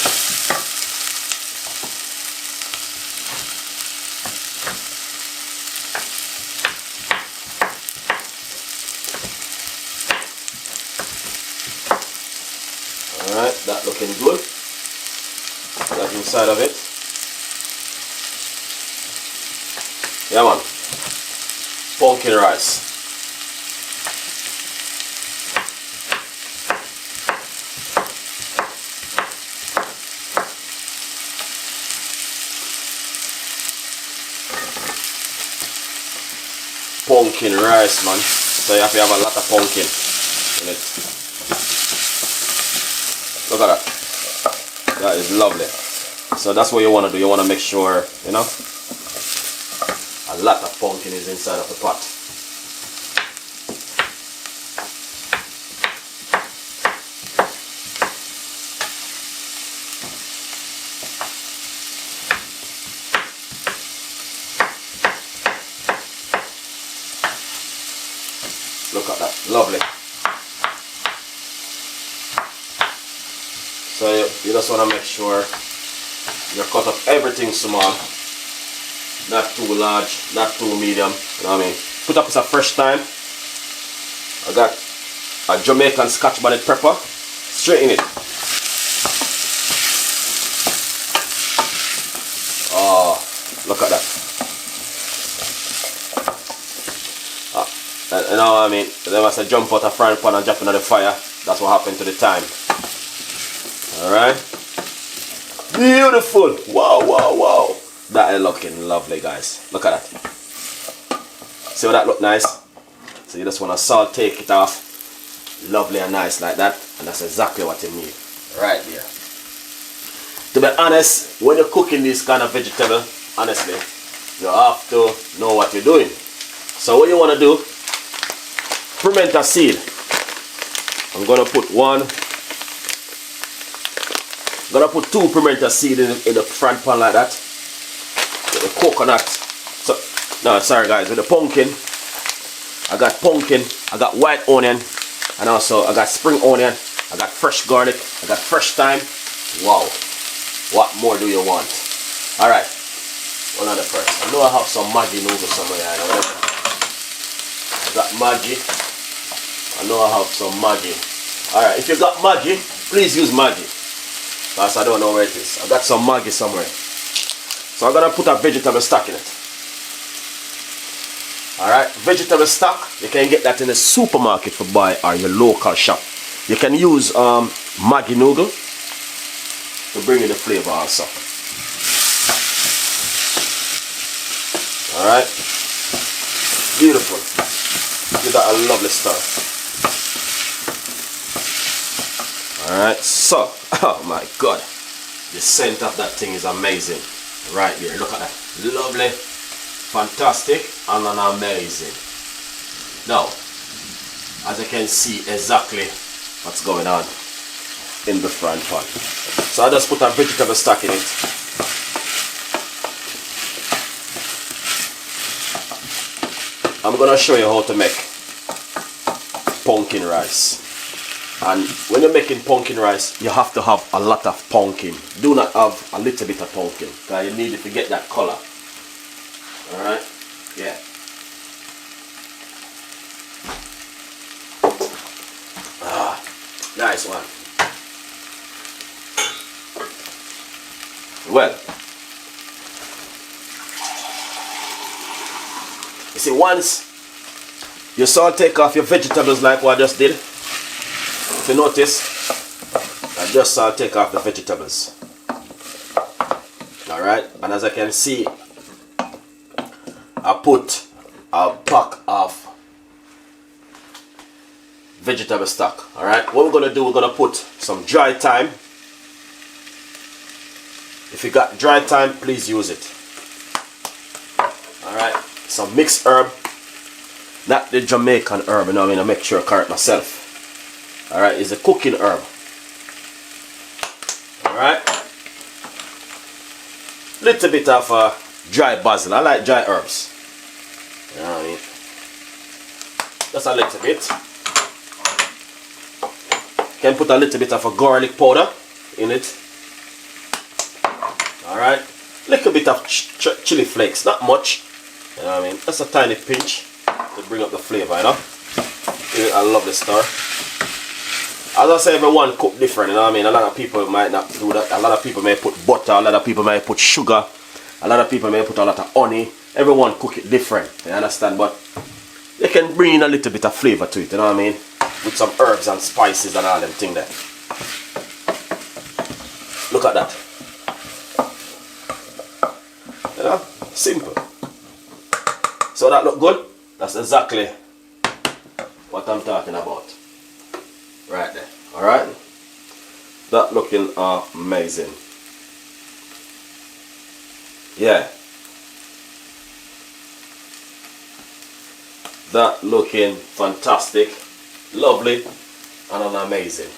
Alright, that looking good. That inside of it. Yeah man. Pumpkin rice. Pumpkin rice, man. So you have to have a lot of pumpkin in it. Look at that. That is lovely. So that's what you want to do. You want to make sure, you know, a lot of pumpkin is inside of the pot. Look at that, lovely. So you just want to make sure you cut up everything small, not too large, not too medium. You know what I mean? Put up some fresh thyme. I got a Jamaican Scotch bonnet pepper. Straight in it. Oh, look at that. You know what I mean? They must have jump out a frying pan and drop into the fire. That's what happened to the thyme. Alright. Beautiful. Wow, wow, wow. That is looking lovely, guys. Look at that. See how that look nice? So you just want to salt, take it off. Lovely and nice like that. And that's exactly what you need. Right there. To be honest, when you're cooking this kind of vegetable, honestly, you have to know what you're doing. So what you want to do, pimento seed. I'm going to put two pimento seed in the front pan like that. With the coconut. So, no, sorry guys, with the pumpkin. I got pumpkin, I got white onion, and also I got spring onion, I got fresh garlic, I got fresh thyme. Wow. What more do you want? Alright. One of the first. I know I have some Maggi noodles somewhere. I got Maggi. I know I have some Maggi. Alright, if you got Maggi, please use Maggi. Because I don't know where it is. I got some Maggi somewhere. So I'm going to put a vegetable stock in it. Alright, vegetable stock, you can get that in the supermarket for buy or your local shop. You can use Maggi noodle to bring in the flavor also. Alright, beautiful. Give that a lovely stir. Alright, so, oh my god, the scent of that thing is amazing. Right there, look at that. Lovely, fantastic, and amazing. Now, as you can see exactly what's going on in the frying pan. So I just put a vegetable stock in it. I'm gonna show you how to make pumpkin rice. And when you're making pumpkin rice, you have to have a lot of pumpkin. Do not have a little bit of pumpkin, because you need it to get that color. Alright? Yeah. Nice one. Well, you see, once you salt take off your vegetables like what I just did, if you notice, I just salt take off the vegetables. Alright, and as I can see, I put a pack of vegetable stock. Alright, what we're gonna do, we're gonna put some dry thyme. If you got dry thyme, please use it. Alright, some mixed herb, not the Jamaican herb, you know what I mean? I make sure I correct myself. Alright, it's a cooking herb. Alright, little bit of dry basil. I like dry herbs. You know what I mean? Just a little bit. Can put a little bit of a garlic powder in it. Alright, little bit of chili flakes, not much. You know what I mean? That's a tiny pinch to bring up the flavor, you know. Give it a lovely stir. As I say, everyone cook different, you know what I mean? A lot of people might not do that. A lot of people may put butter, a lot of people may put sugar, a lot of people may put a lot of honey. Everyone cook it different, you understand? But you can bring in a little bit of flavor to it, you know what I mean? With some herbs and spices and all them things there. Look at that. You know? Simple. So that look good? That's exactly what I'm talking about. Right there. Alright? That looking amazing. Yeah. That looking fantastic. Lovely and amazing.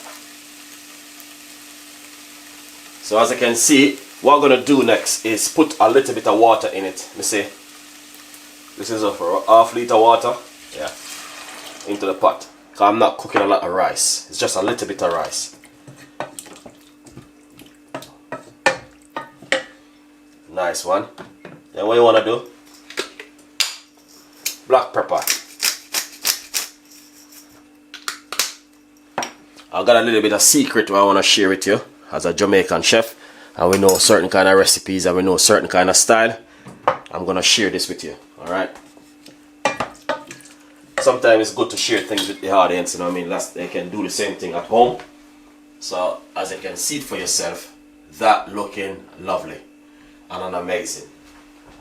So as you can see, what I'm going to do next is put a little bit of water in it. Let me see. This is for half liter water. Yeah. Into the pot. Because I'm not cooking a lot of rice. It's just a little bit of rice. Nice one. Then what you want to do? Black pepper. I got a little bit of secret I want to share with you as a Jamaican chef, and we know certain kind of recipes and we know certain kind of style. I'm gonna share this with you. Alright, sometimes it's good to share things with the audience, you know what I mean? They can do the same thing at home. So as you can see it for yourself, that looking lovely and amazing.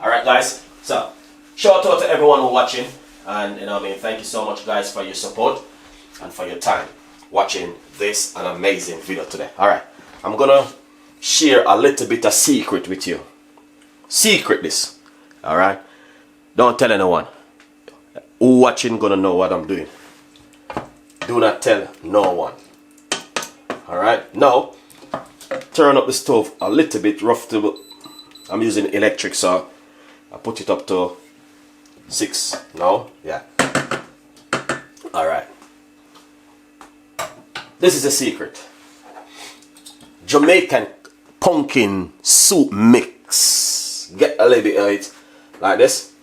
Alright guys, so shout out to everyone who's watching, and you know what I mean, thank you so much guys for your support and for your time watching this an amazing video today. Alright, I'm gonna share a little bit of secret with you. Secret this. Alright, don't tell anyone. Who watching gonna know what I'm doing. Do not tell no one. Alright, now turn up the stove a little bit rough to, I'm using electric, so I put it up to 6 now. Yeah. Alright, this is a secret. Jamaican pumpkin soup mix. Get a little bit of it like this.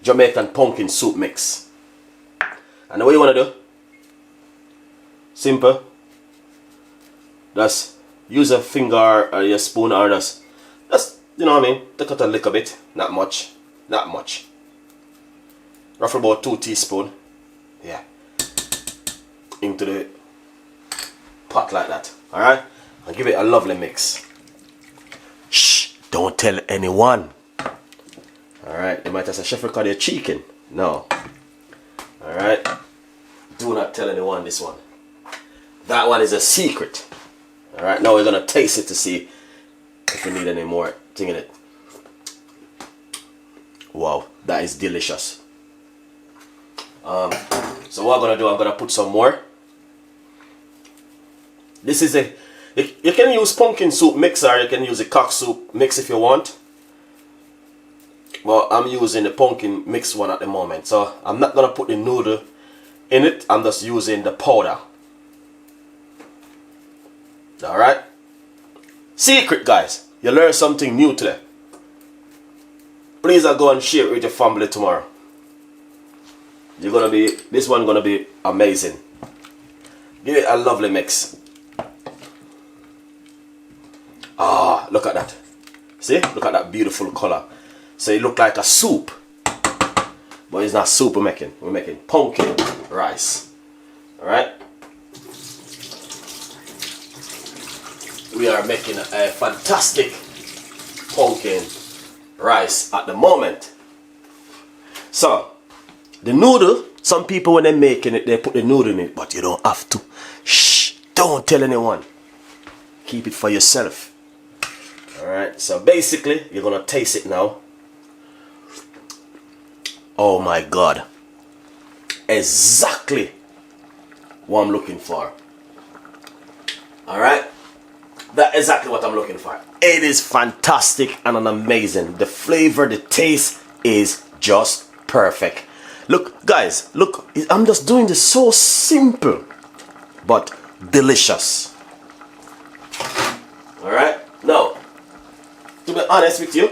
Jamaican pumpkin soup mix. And what you want to do? Simple. Just use a finger or your spoon, or just you know what I mean, take out a little bit. Not much. Not much. Roughly about 2 teaspoons. Yeah. Into the pot like that. Alright? And give it a lovely mix. Shh! Don't tell anyone. Alright? You might have said, Chef Ricardo, you're cheeking. No. Alright? Do not tell anyone this one. That one is a secret. Alright? Now we're going to taste it to see if we need any more thing in it. Wow. That is delicious. So what I'm going to do, I'm going to put some more. This is a, you can use pumpkin soup mix, or you can use a cock soup mix if you want. Well, I'm using the pumpkin mix one at the moment, so I'm not gonna put the noodle in it. I'm just using the powder. Alright? Secret, guys. You learn something new today. Please go and share it with your family tomorrow. This one gonna be amazing. Give it a lovely mix. Ah, look at that. See? Look at that beautiful color. So it look like a soup. But it's not soup we're making. We're making pumpkin rice. Alright? We are making a fantastic pumpkin rice at the moment. So, the noodle, some people when they're making it, they put the noodle in it, but you don't have to. Shh, don't tell anyone. Keep it for yourself. Alright, so basically, you're gonna taste it now. Oh my God. Exactly what I'm looking for. Alright? That's exactly what I'm looking for. It is fantastic and amazing. The flavor, the taste is just perfect. Look, guys, look, I'm just doing this so simple, but delicious. Alright? Now, to be honest with you,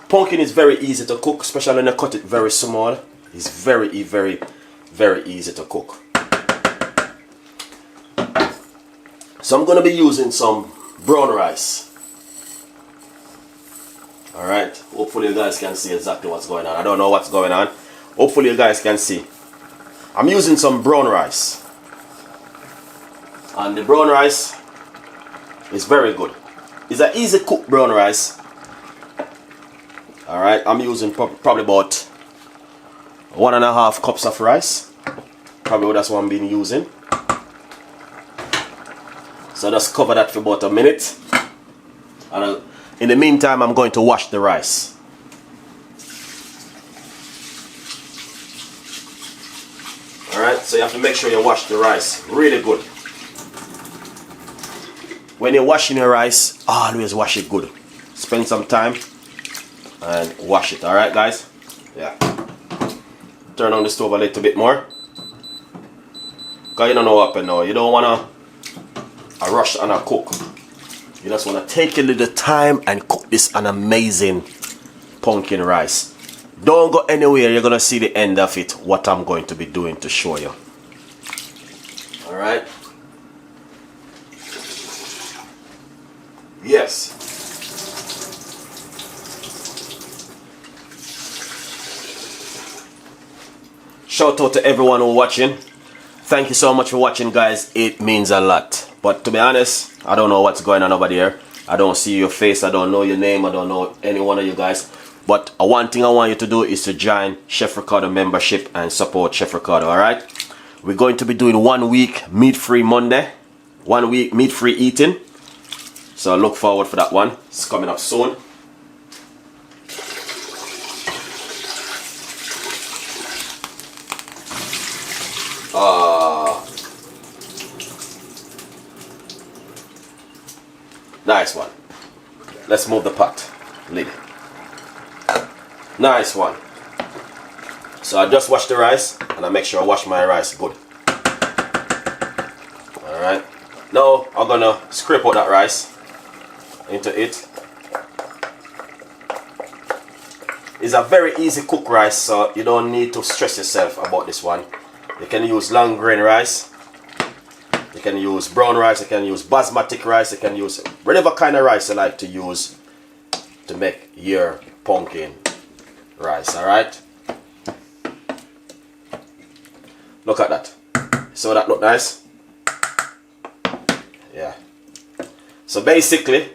pumpkin is very easy to cook, especially when you cut it very small. It's very easy to cook. So I'm going to be using some brown rice. Alright, hopefully you guys can see exactly what's going on. I don't know what's going on. Hopefully you guys can see. I'm using some brown rice. And the brown rice is very good. It's an easy cooked brown rice. Alright, I'm using probably about 1.5 cups of rice. Probably that's what I'm been using. So just cover that for about a minute. And in the meantime, I'm going to wash the rice. Alright, so you have to make sure you wash the rice really good. When you're washing your rice, always wash it good. Spend some time and wash it. Alright, guys? Yeah. Turn on the stove a little bit more. Because you don't know what happened now. You don't want to rush and cook. You just want to take a little time and cook this an amazing pumpkin rice. Don't go anywhere. You're going to see the end of it, what I'm going to be doing to show you. Alright? Yes. Shout out to everyone who's watching. Thank you so much for watching, guys. It means a lot. But to be honest, I don't know what's going on over there. I don't see your face. I don't know your name. I don't know any one of you guys. But one thing I want you to do is to join Chef Ricardo membership and support Chef Ricardo. Alright? We're going to be doing 1 week meat-free Monday. 1 week meat-free eating. So look forward for that one. It's coming up soon. Nice one. Let's move the pot lid. Nice one. So I just wash the rice and I make sure I wash my rice good. Alright. Now I'm gonna scrape out that rice into it. It's a very easy cook rice, so you don't need to stress yourself about this one. You can use long grain rice. You can use brown rice, you can use basmati rice, you can use whatever kind of rice you like to use to make your pumpkin rice, alright? Look at that. So that look nice? Yeah. So basically,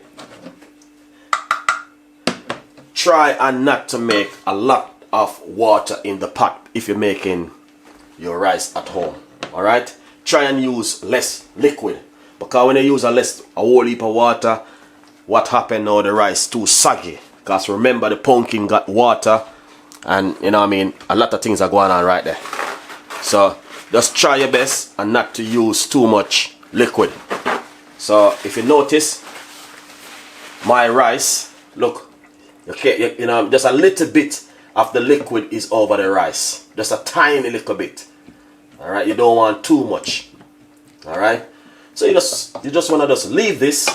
try and not to make a lot of water in the pot if you're making your rice at home, alright? Try and use less liquid, because when you use a whole heap of water, what happened now, the rice too soggy. Because remember, the pumpkin got water, and you know what I mean, a lot of things are going on right there. So just try your best and not to use too much liquid. So if you notice, my rice, look, Okay, you know, just a little bit of the liquid is over the rice. Just a tiny little bit. Alright, you don't want too much. Alright. So you just wanna just leave this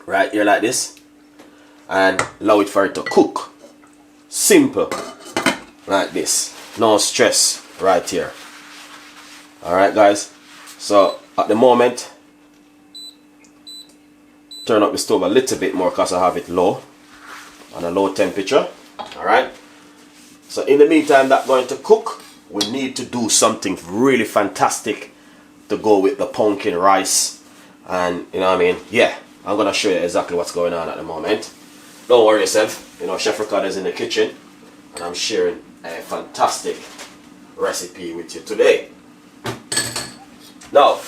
right here like this and allow it for it to cook. Simple. Like this. No stress right here. Alright guys. So at the moment, turn up the stove a little bit more because I have it low, on a low temperature. Alright. So in the meantime that's going to cook, we need to do something really fantastic to go with the pumpkin rice. And you know what I mean? Yeah, I'm gonna show you exactly what's going on at the moment. Don't worry yourself, you know, Chef Ricardo is in the kitchen and I'm sharing a fantastic recipe with you today. Now,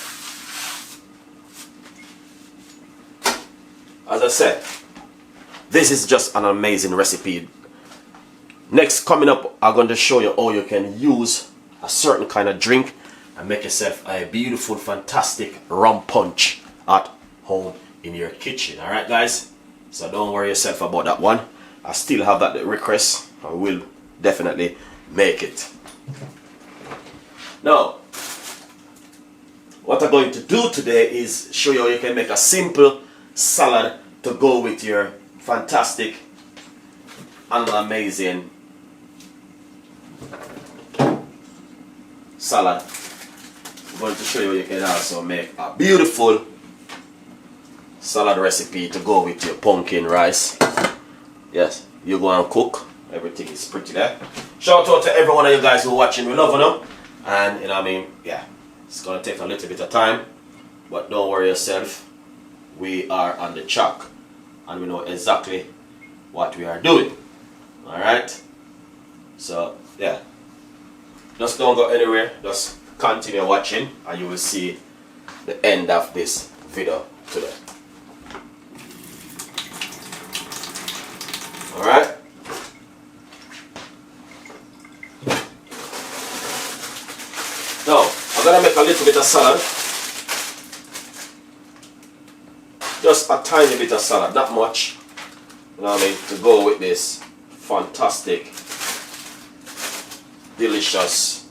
as I said, this is just an amazing recipe. Next, coming up, I'm going to show you how you can use a certain kind of drink and make yourself a beautiful, fantastic rum punch at home in your kitchen. Alright guys, so don't worry yourself about that one. I still have that request. I will definitely make it. Now, what I'm going to do today is show you how you can make a simple salad to go with your fantastic and amazing salad. I'm going to show you how you can also make a beautiful salad recipe to go with your pumpkin rice. Yes, you go and cook. Everything is pretty there. Shout out to every one of you guys who are watching. We love you. And you know what I mean? Yeah, it's going to take a little bit of time. But don't worry yourself. We are on the track. And we know exactly what we are doing. Alright? So, yeah. Just don't go anywhere. Just continue watching. And you will see the end of this video today. Alright? Now, I'm going to make a little bit of salad. Just a tiny bit of salad, not much. You know what I mean? To go with this fantastic, delicious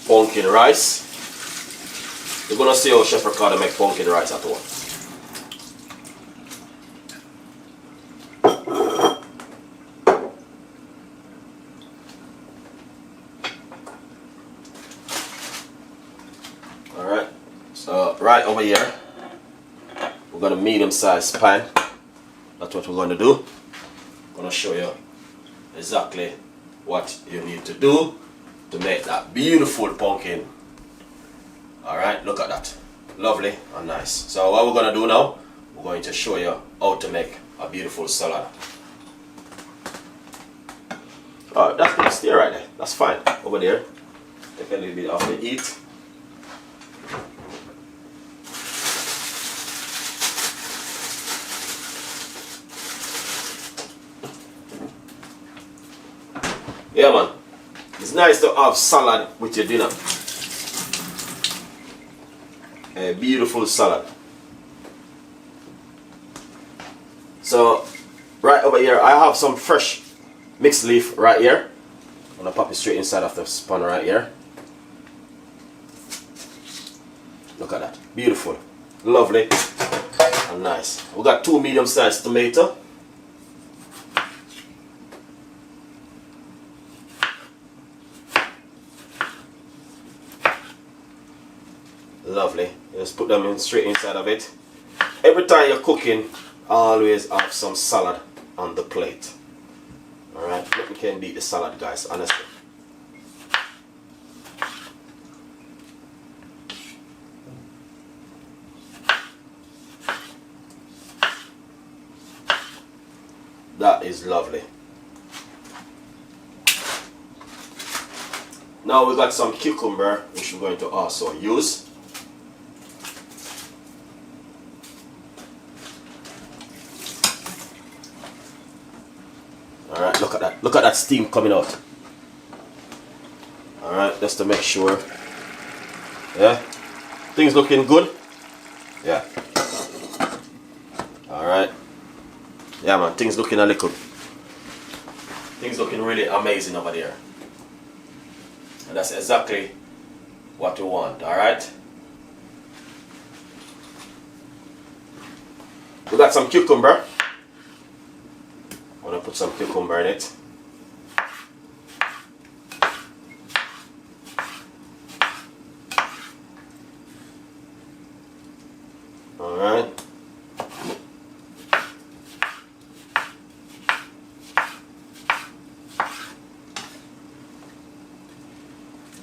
pumpkin rice. You're going to see how Chef Ricardo make pumpkin rice at home. Alright, so right over here, we're going to medium-sized pan. That's what we're going to do. I'm going to show you exactly what you need to do to make that beautiful pumpkin. Alright, look at that. Lovely and nice. So what we're going to do now, we're going to show you how to make a beautiful salad. Alright, that's going to stay right there. That's fine. Over there. Take a little bit off the heat. Yeah man, it's nice to have salad with your dinner. A beautiful salad. So, right over here, I have some fresh mixed leaf right here. I'm gonna pop it straight inside of the pan right here. Look at that, beautiful, lovely, and nice. We got 2 medium-sized tomatoes. Lovely. Just put them in straight inside of it. Every time you're cooking, always have some salad on the plate. Alright, nothing can beat the salad, guys, honestly. That is lovely. Now we got some cucumber, which we're going to also use. Alright, look at that. Look at that steam coming out. Alright, just to make sure. Yeah. Things looking good. Yeah. Alright. Yeah man, things looking really amazing over there. And that's exactly what we want, alright? We got some cucumber. I'm gonna put some cucumber in it. Alright.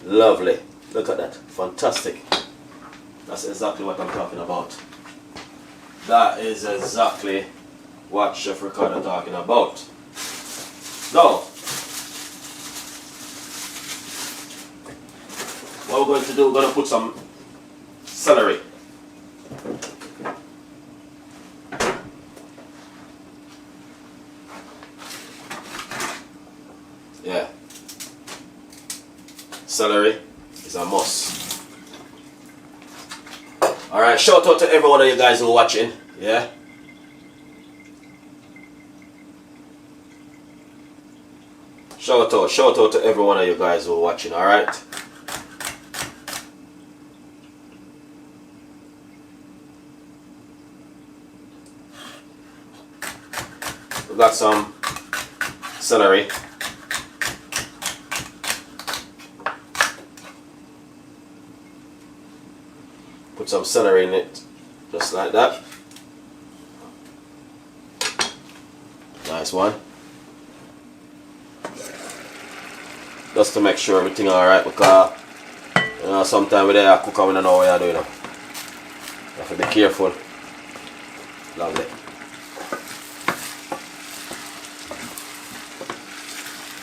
Lovely. Look at that. Fantastic. That's exactly what I'm talking about. That is exactly what Chef Ricardo talking about. Now, what we're going to do, we're going to put some celery. Yeah. Celery is a must. Alright, shout out to every one of you guys who are watching. Yeah. Shout out to every one of you guys who are watching, alright? We got some celery. Put some celery in it, just like that. Nice one. Just to make sure everything alright, because you know sometimes we there cook and we don't know what you're doing. You have to be careful. Lovely.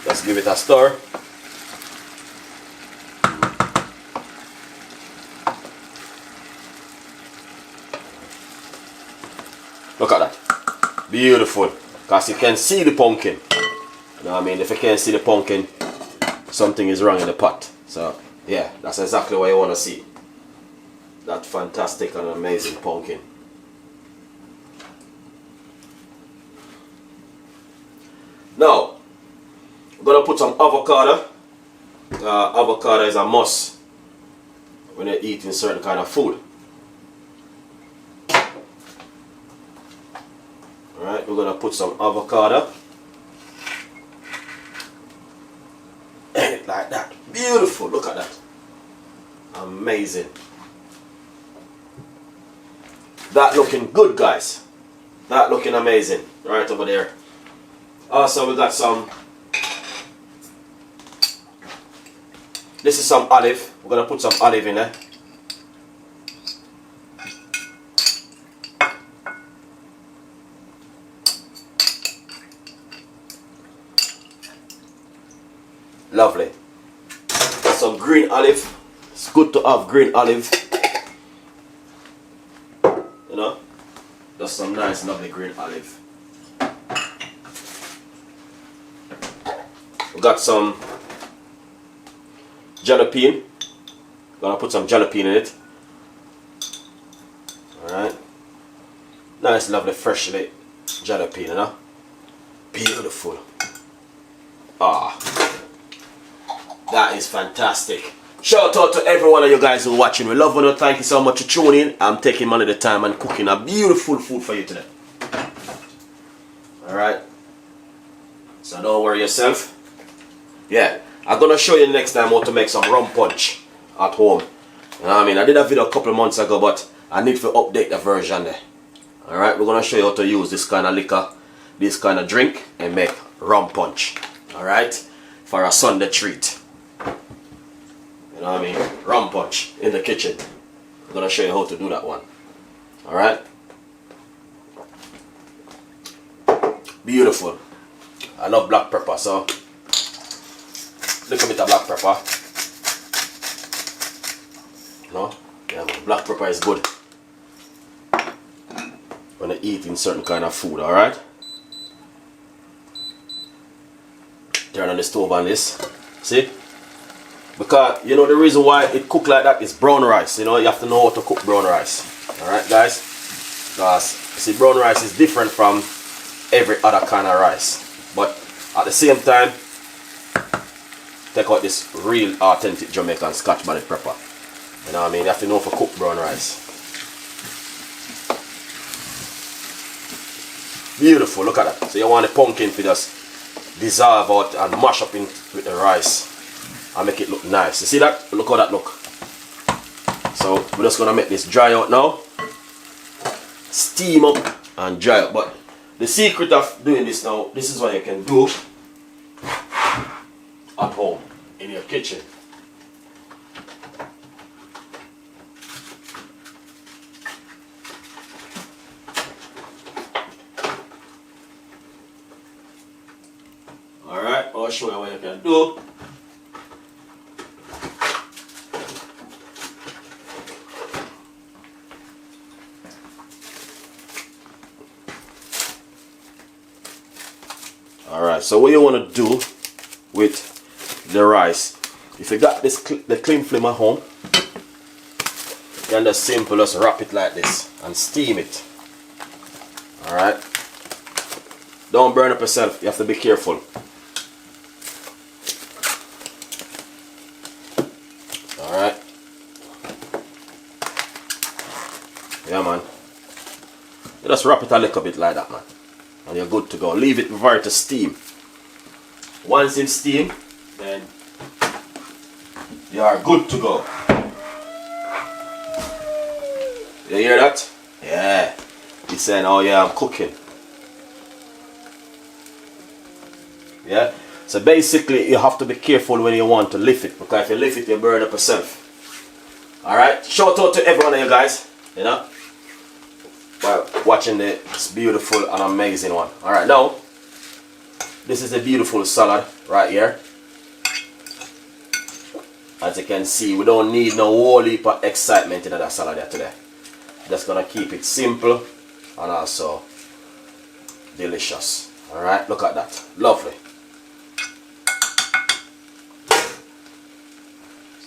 Just give it a stir. Look at that. Beautiful. Because you can see the pumpkin. You know what I mean? If you can't see the pumpkin, something is wrong in the pot. So, yeah, that's exactly what you want to see. That fantastic and amazing pumpkin. Now, we're going to put some avocado. Avocado is a must when you're eating certain kind of food. Alright, we're going to put some avocado. Like that. Beautiful. Look at that. Amazing. That looking good, guys. That looking amazing. Right over there. Also, we got some. This is some olive. We're going to put some olive in there. Lovely. Some green olive. It's good to have green olive. You know? Just some nice lovely green olive. We got some jalapeno. Gonna put some jalapeno in it. Alright. Nice lovely freshly jalapeno, you know? Beautiful. Ah. That is fantastic. Shout out to every one of you guys who are watching. We love you. Thank you so much for tuning in. I'm taking money at the time and cooking a beautiful food for you today. Alright. So don't worry yourself. Yeah. I'm going to show you next time how to make some rum punch at home. You know what I mean? I did a video a couple of months ago, but I need to update the version there. Alright. We're going to show you how to use this kind of liquor, this kind of drink, and make rum punch. Alright. For a Sunday treat. You know what I mean? Rum punch in the kitchen. I'm going to show you how to do that one. Alright? Beautiful. I love black pepper, so little bit of black pepper. No? Yeah, man. Black pepper is good when you're eating certain kind of food, alright? Turn on the stove on this. See? Because, you know, the reason why it cook like that is brown rice. You know, you have to know how to cook brown rice. Alright, guys? Because, see, brown rice is different from every other kind of rice. But at the same time, take out this real authentic Jamaican Scotch bonnet pepper. You know what I mean? You have to know for cooked brown rice. Beautiful, look at that. So you want the pumpkin to just dissolve out and mash up in with the rice and make it look nice. You see that? Look how that look. So we're just gonna make this dry out now. Steam up and dry out. But the secret of doing this now, this is what you can do at home in your kitchen. Alright, I'll show you what you can do. Alright, so what you want to do with the rice, if you got this the clean flame at home, you can just simply just wrap it like this and steam it. Alright, don't burn up yourself, you have to be careful. Alright, yeah man, you just wrap it a little bit like that, man, and you're good to go. Leave it for it to steam. Once in steam, then you are good to go. You hear that? Yeah. He's saying, oh yeah, I'm cooking. Yeah. So basically, you have to be careful when you want to lift it, because if you lift it, you burn up yourself. Alright. Shout out to every one of you guys, you know, while watching this beautiful and amazing one. Alright, now, this is a beautiful salad right here. As you can see, we don't need no whole heap of excitement in that salad here today. Just gonna keep it simple and also delicious. Alright, look at that. Lovely.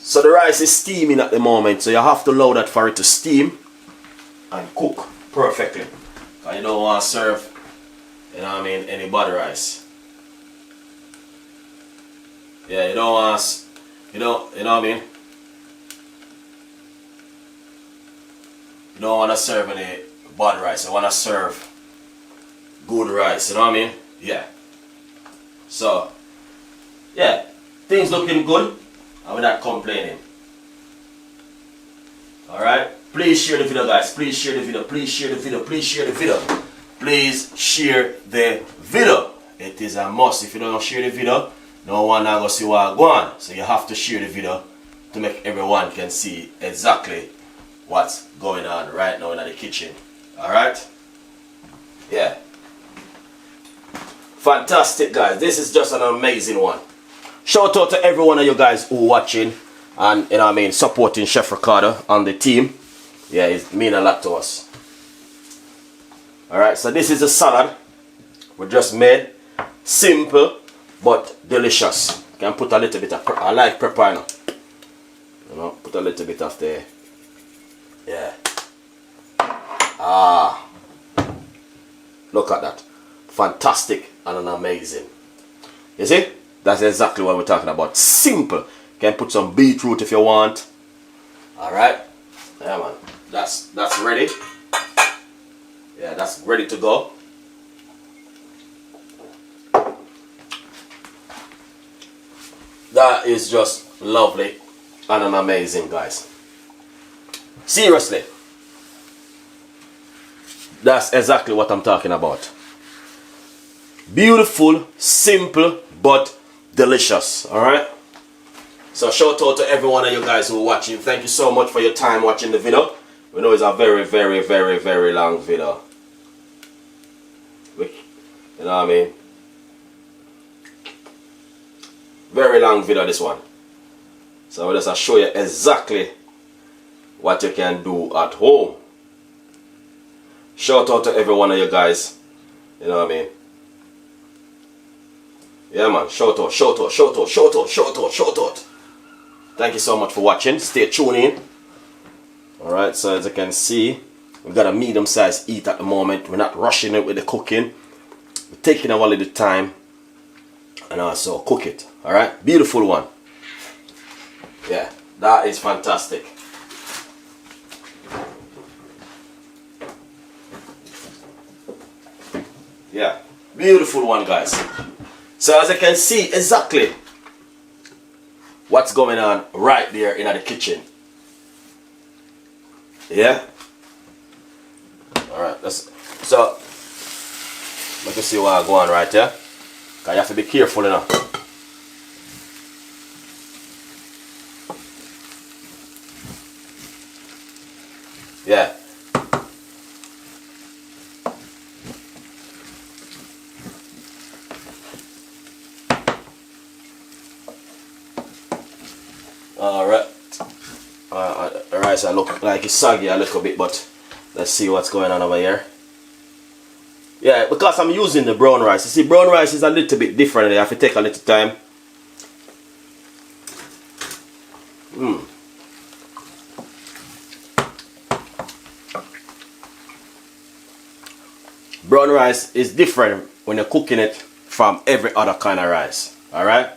So the rice is steaming at the moment, so you have to allow that for it to steam and cook perfectly. Because you don't want to serve, you know what I mean, any bad rice. Yeah, you don't want to, you know what I mean? You don't want to serve any bad rice. You want to serve good rice, you know what I mean? Yeah. So, yeah, things looking good and we're not complaining. Alright? Please share the video, guys. Please share the video. Please share the video. Please share the video. Please share the video. It is a must. If you don't share the video, no one is going to see what go on. So you have to share the video to make everyone can see exactly what's going on right now in the kitchen. Alright? Yeah. Fantastic, guys. This is just an amazing one. Shout out to every one of you guys who are watching and, you know what I mean, supporting Chef Ricardo and the team. Yeah, it means a lot to us. Alright, so this is a salad we just made. Simple but delicious. You can put a little bit of pepper. I like pepper, you know, put a little bit of the, yeah. Ah, look at that. Fantastic and an amazing. You see? That's exactly what we're talking about. Simple. You can put some beetroot if you want. Alright. Yeah, man. That's ready. Yeah, that's ready to go. That is just lovely and an amazing, guys. Seriously. That's exactly what I'm talking about. Beautiful, simple, but delicious. Alright? So shout out to every one of you guys who are watching. Thank you so much for your time watching the video. We know it's a very, very, very, very long video. You know what I mean? Very long video, this one. So I'll just show you exactly what you can do at home. Shout out to every one of you guys. You know what I mean? Yeah, man. Shout out, shout out, shout out, shout out, shout out, shout out. Thank you so much for watching. Stay tuned in. Alright, so as you can see, we've got a medium-sized heat at the moment. We're not rushing it with the cooking. we're taking our little time and also cook it. Alright, beautiful one. Yeah, that is fantastic. Yeah, beautiful one, guys. So as you can see exactly what's going on right there in the kitchen. Yeah. Alright, so let me see what I go on right here. Cause you have to be careful enough. Yeah. Alright. The rice I look like it's soggy a little bit, but let's see what's going on over here. Yeah, because I'm using the brown rice. You see, brown rice is a little bit different. You have to take a little time. Brown rice is different when you're cooking it from every other kind of rice. Alright?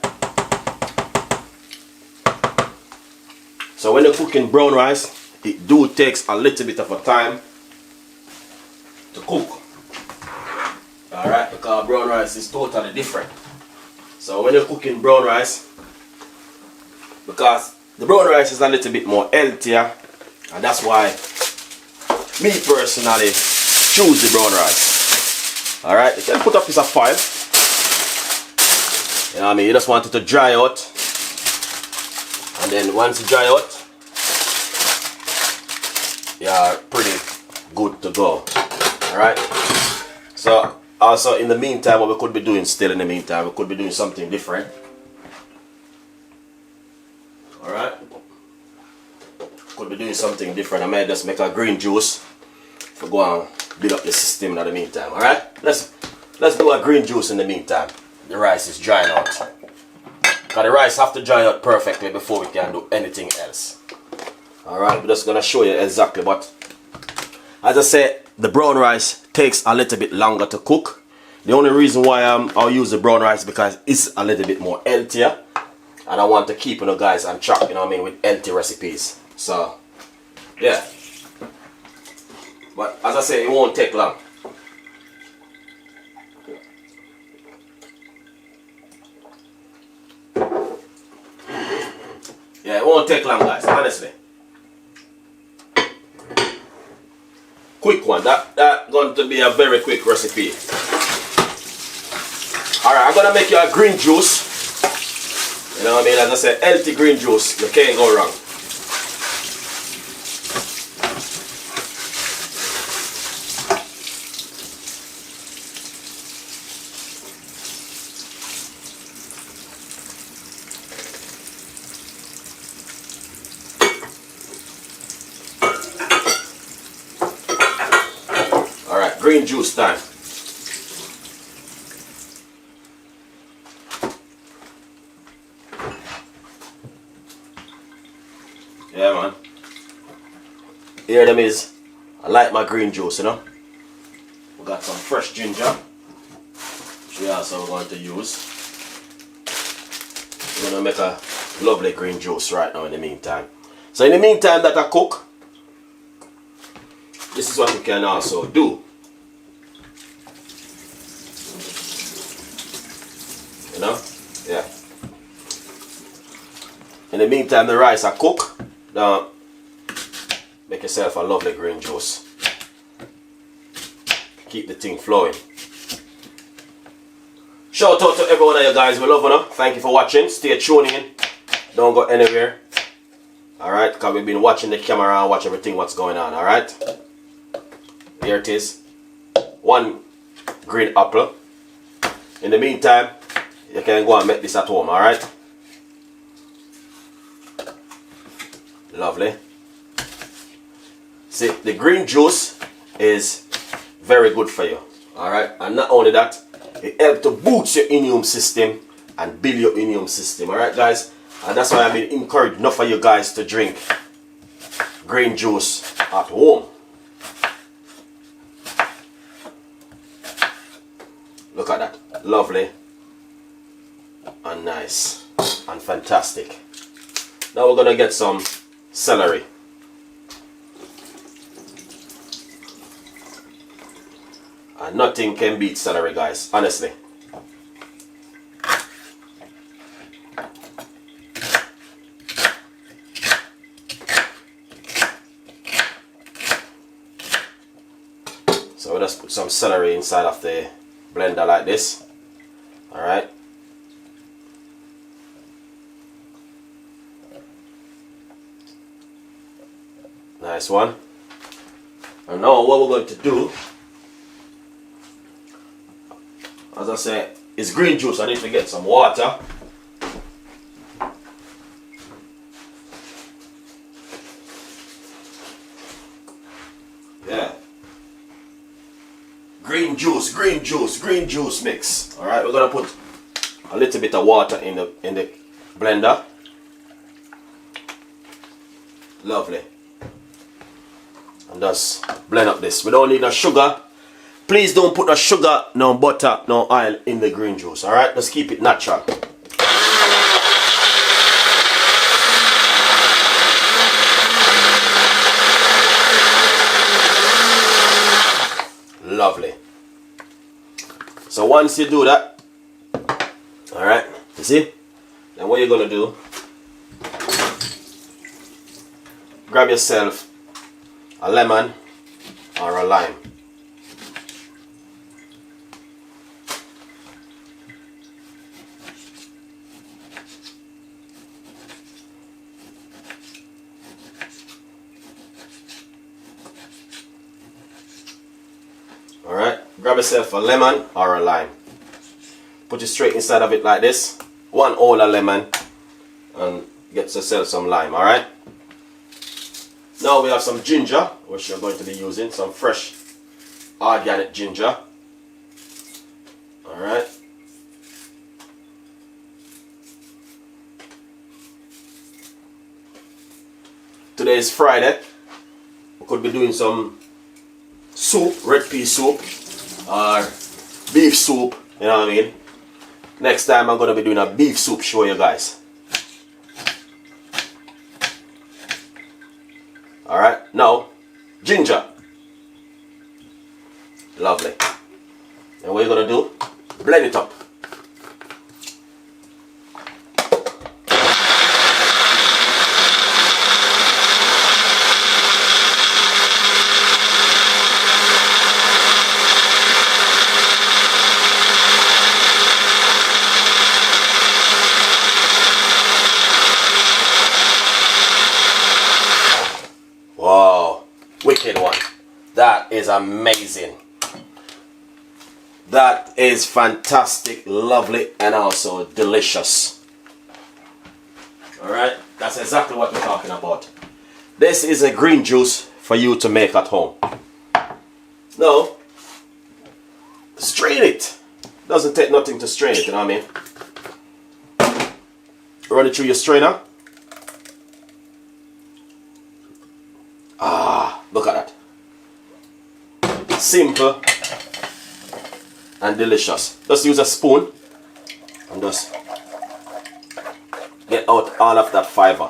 So when you're cooking brown rice, it takes a little bit of a time to cook. Alright, because brown rice is totally different. So when you're cooking brown rice, because the brown rice is a little bit more healthier, and that's why me personally choose the brown rice. Alright, you can put a piece of foil. You know what I mean? You just want it to dry out. And then once it dry out, you're pretty good to go. Alright? So also in the meantime, what we could be doing still in the meantime, we could be doing something different. Alright? Could be doing something different. I might just make a green juice for go and build up the system in the meantime. Alright? Let's do a green juice in the meantime. The rice is drying out. Because the rice have to dry out perfectly before we can do anything else. Alright, we're just gonna show you exactly, but as I said, the brown rice takes a little bit longer to cook. The only reason why I'll use the brown rice because it's a little bit more healthier. And I want to keep you guys on track, you know what I mean, with healthy recipes. So, yeah. But as I say, it won't take long. Yeah, it won't take long, guys, honestly. Quick one. That's going to be a very quick recipe. Alright, I'm gonna make you a green juice. You know what I mean? As I said, healthy green juice. You can't go wrong. Alright, green juice time. Yeah, man. Here them is. I like my green juice, you know. We got some fresh ginger, which we also going to use. We're going to make a lovely green juice right now in the meantime. So in the meantime that I cook, this is what we can also do. You know? Yeah. In the meantime the rice I cook. Now, make yourself a lovely green juice. Keep the thing flowing. Shout out to every one of you guys. We love you. Thank you for watching. Stay tuning in. Don't go anywhere. Alright, because we've been watching the camera and watch everything what's going on. Alright. Here it is. One green apple. In the meantime, you can go and make this at home. Alright. Lovely. See, the green juice is very good for you. Alright, and not only that, it helps to boost your immune system and build your immune system. Alright, guys, and that's why I've been encouraged enough for you guys to drink green juice at home. Look at that. Lovely and nice and fantastic. Now we're gonna get some celery. And nothing can beat celery, guys, honestly. So we'll just put some celery inside of the blender like this. Alright. Nice one. And now what we're going to do, as I say, is green juice. I need to get some water. Yeah. Green juice mix. Alright, we're gonna put a little bit of water in the blender. Lovely. And just blend up this. We don't need no sugar. Please don't put no sugar, no butter, no oil in the green juice. Alright, let's keep it natural. Lovely. So once you do that, alright, you see? Then what you're gonna do, grab yourself a lemon or a lime. Alright, grab yourself a lemon or a lime. Put it straight inside of it like this. One whole lemon and get yourself some lime, alright? Now we have some ginger, which you're going to be using, some fresh organic ginger. Alright. Today is Friday. We could be doing some soup, red pea soup or beef soup, you know what I mean? Next time I'm going to be doing a beef soup show you guys. Alright, now ginger. Lovely. And what you're going to do, blend it up. Wow, wicked one. That is amazing. That is fantastic, lovely, and also delicious. Alright, that's exactly what we're talking about. This is a green juice for you to make at home. Now, strain it. Doesn't take nothing to strain it, you know what I mean? Run it through your strainer. Ah, look at that. Simple and delicious. Just use a spoon and just get out all of that fiber.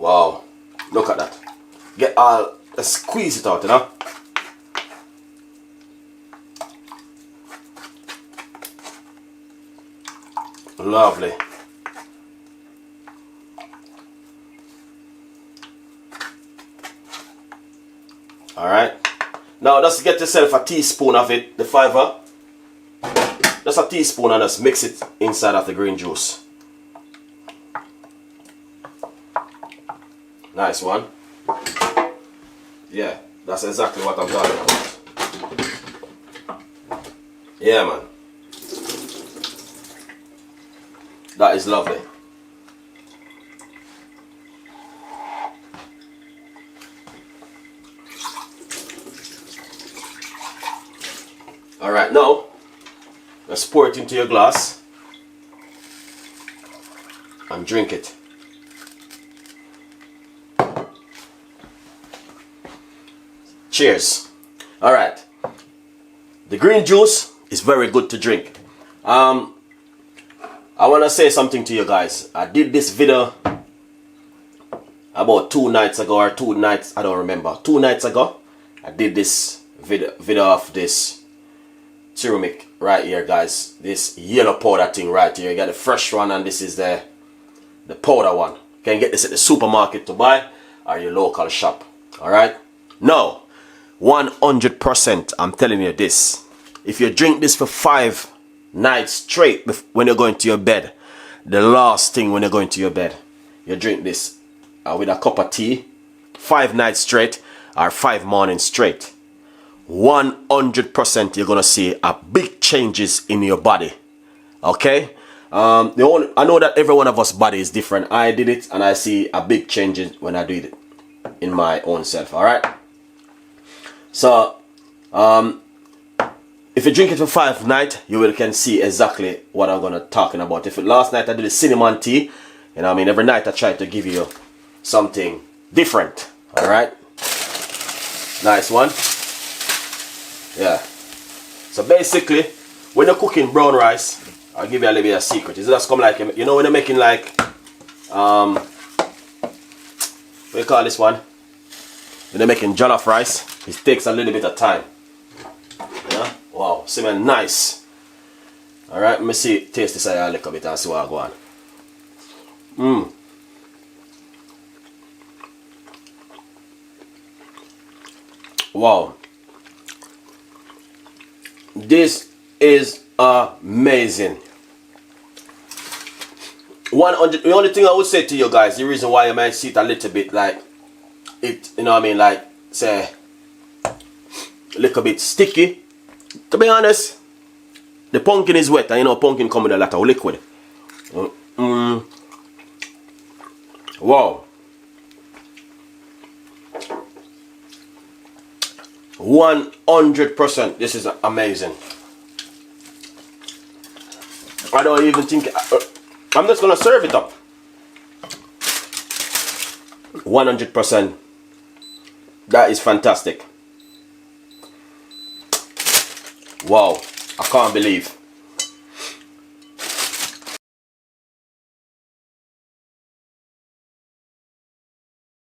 Wow, look at that. Get all, squeeze it out, you know. Lovely. Alright. Now just get yourself a teaspoon of it, the fiber. Just a teaspoon, and just mix it inside of the green juice. Nice one. Yeah, that's exactly what I'm talking about. Yeah, man. That is lovely. Alright, now let's pour it into your glass and drink it. Cheers. Alright. The green juice is very good to drink. I want to say something to you guys. I did this video about 2 nights ago, or 2 nights, I don't remember. 2 nights ago, I did this video of this turmeric right here, guys. This yellow powder thing right here. You got the fresh one, and this is the powder one. You can get this at the supermarket to buy, or your local shop. Alright? Now, 100%, I'm telling you this. If you drink this for 5 nights straight when you're going to your bed, the last thing when you're going to your bed, you drink this with a cup of tea, 5 nights straight or 5 mornings straight, 100% you're gonna see a big changes in your body. Okay? I know that every one of us body is different. I did it and I see a big changes when I do it in my own self. Alright? So if you drink it for 5 nights, you can see exactly what I'm gonna talking about. If last night I did the cinnamon tea, you know what I mean, every night I try to give you something different. Alright? Nice one. Yeah. So basically, when you're cooking brown rice, I'll give you a little bit of secret. It's just come like, you know, when you're making like what do you call this one? When you're making jollof rice, it takes a little bit of time. Yeah? Wow, smell nice. Alright, let me see, taste this a little bit and see what I go on. Wow. This is amazing. 100. The only thing I would say to you guys, the reason why you might see it a little bit like it, you know what I mean, like say a little bit sticky. To be honest, the pumpkin is wet, and you know pumpkin come with a lot of liquid. Wow. 100%. This is amazing. I don't even think I'm just gonna serve it up. 100%. That is fantastic. Wow, I can't believe.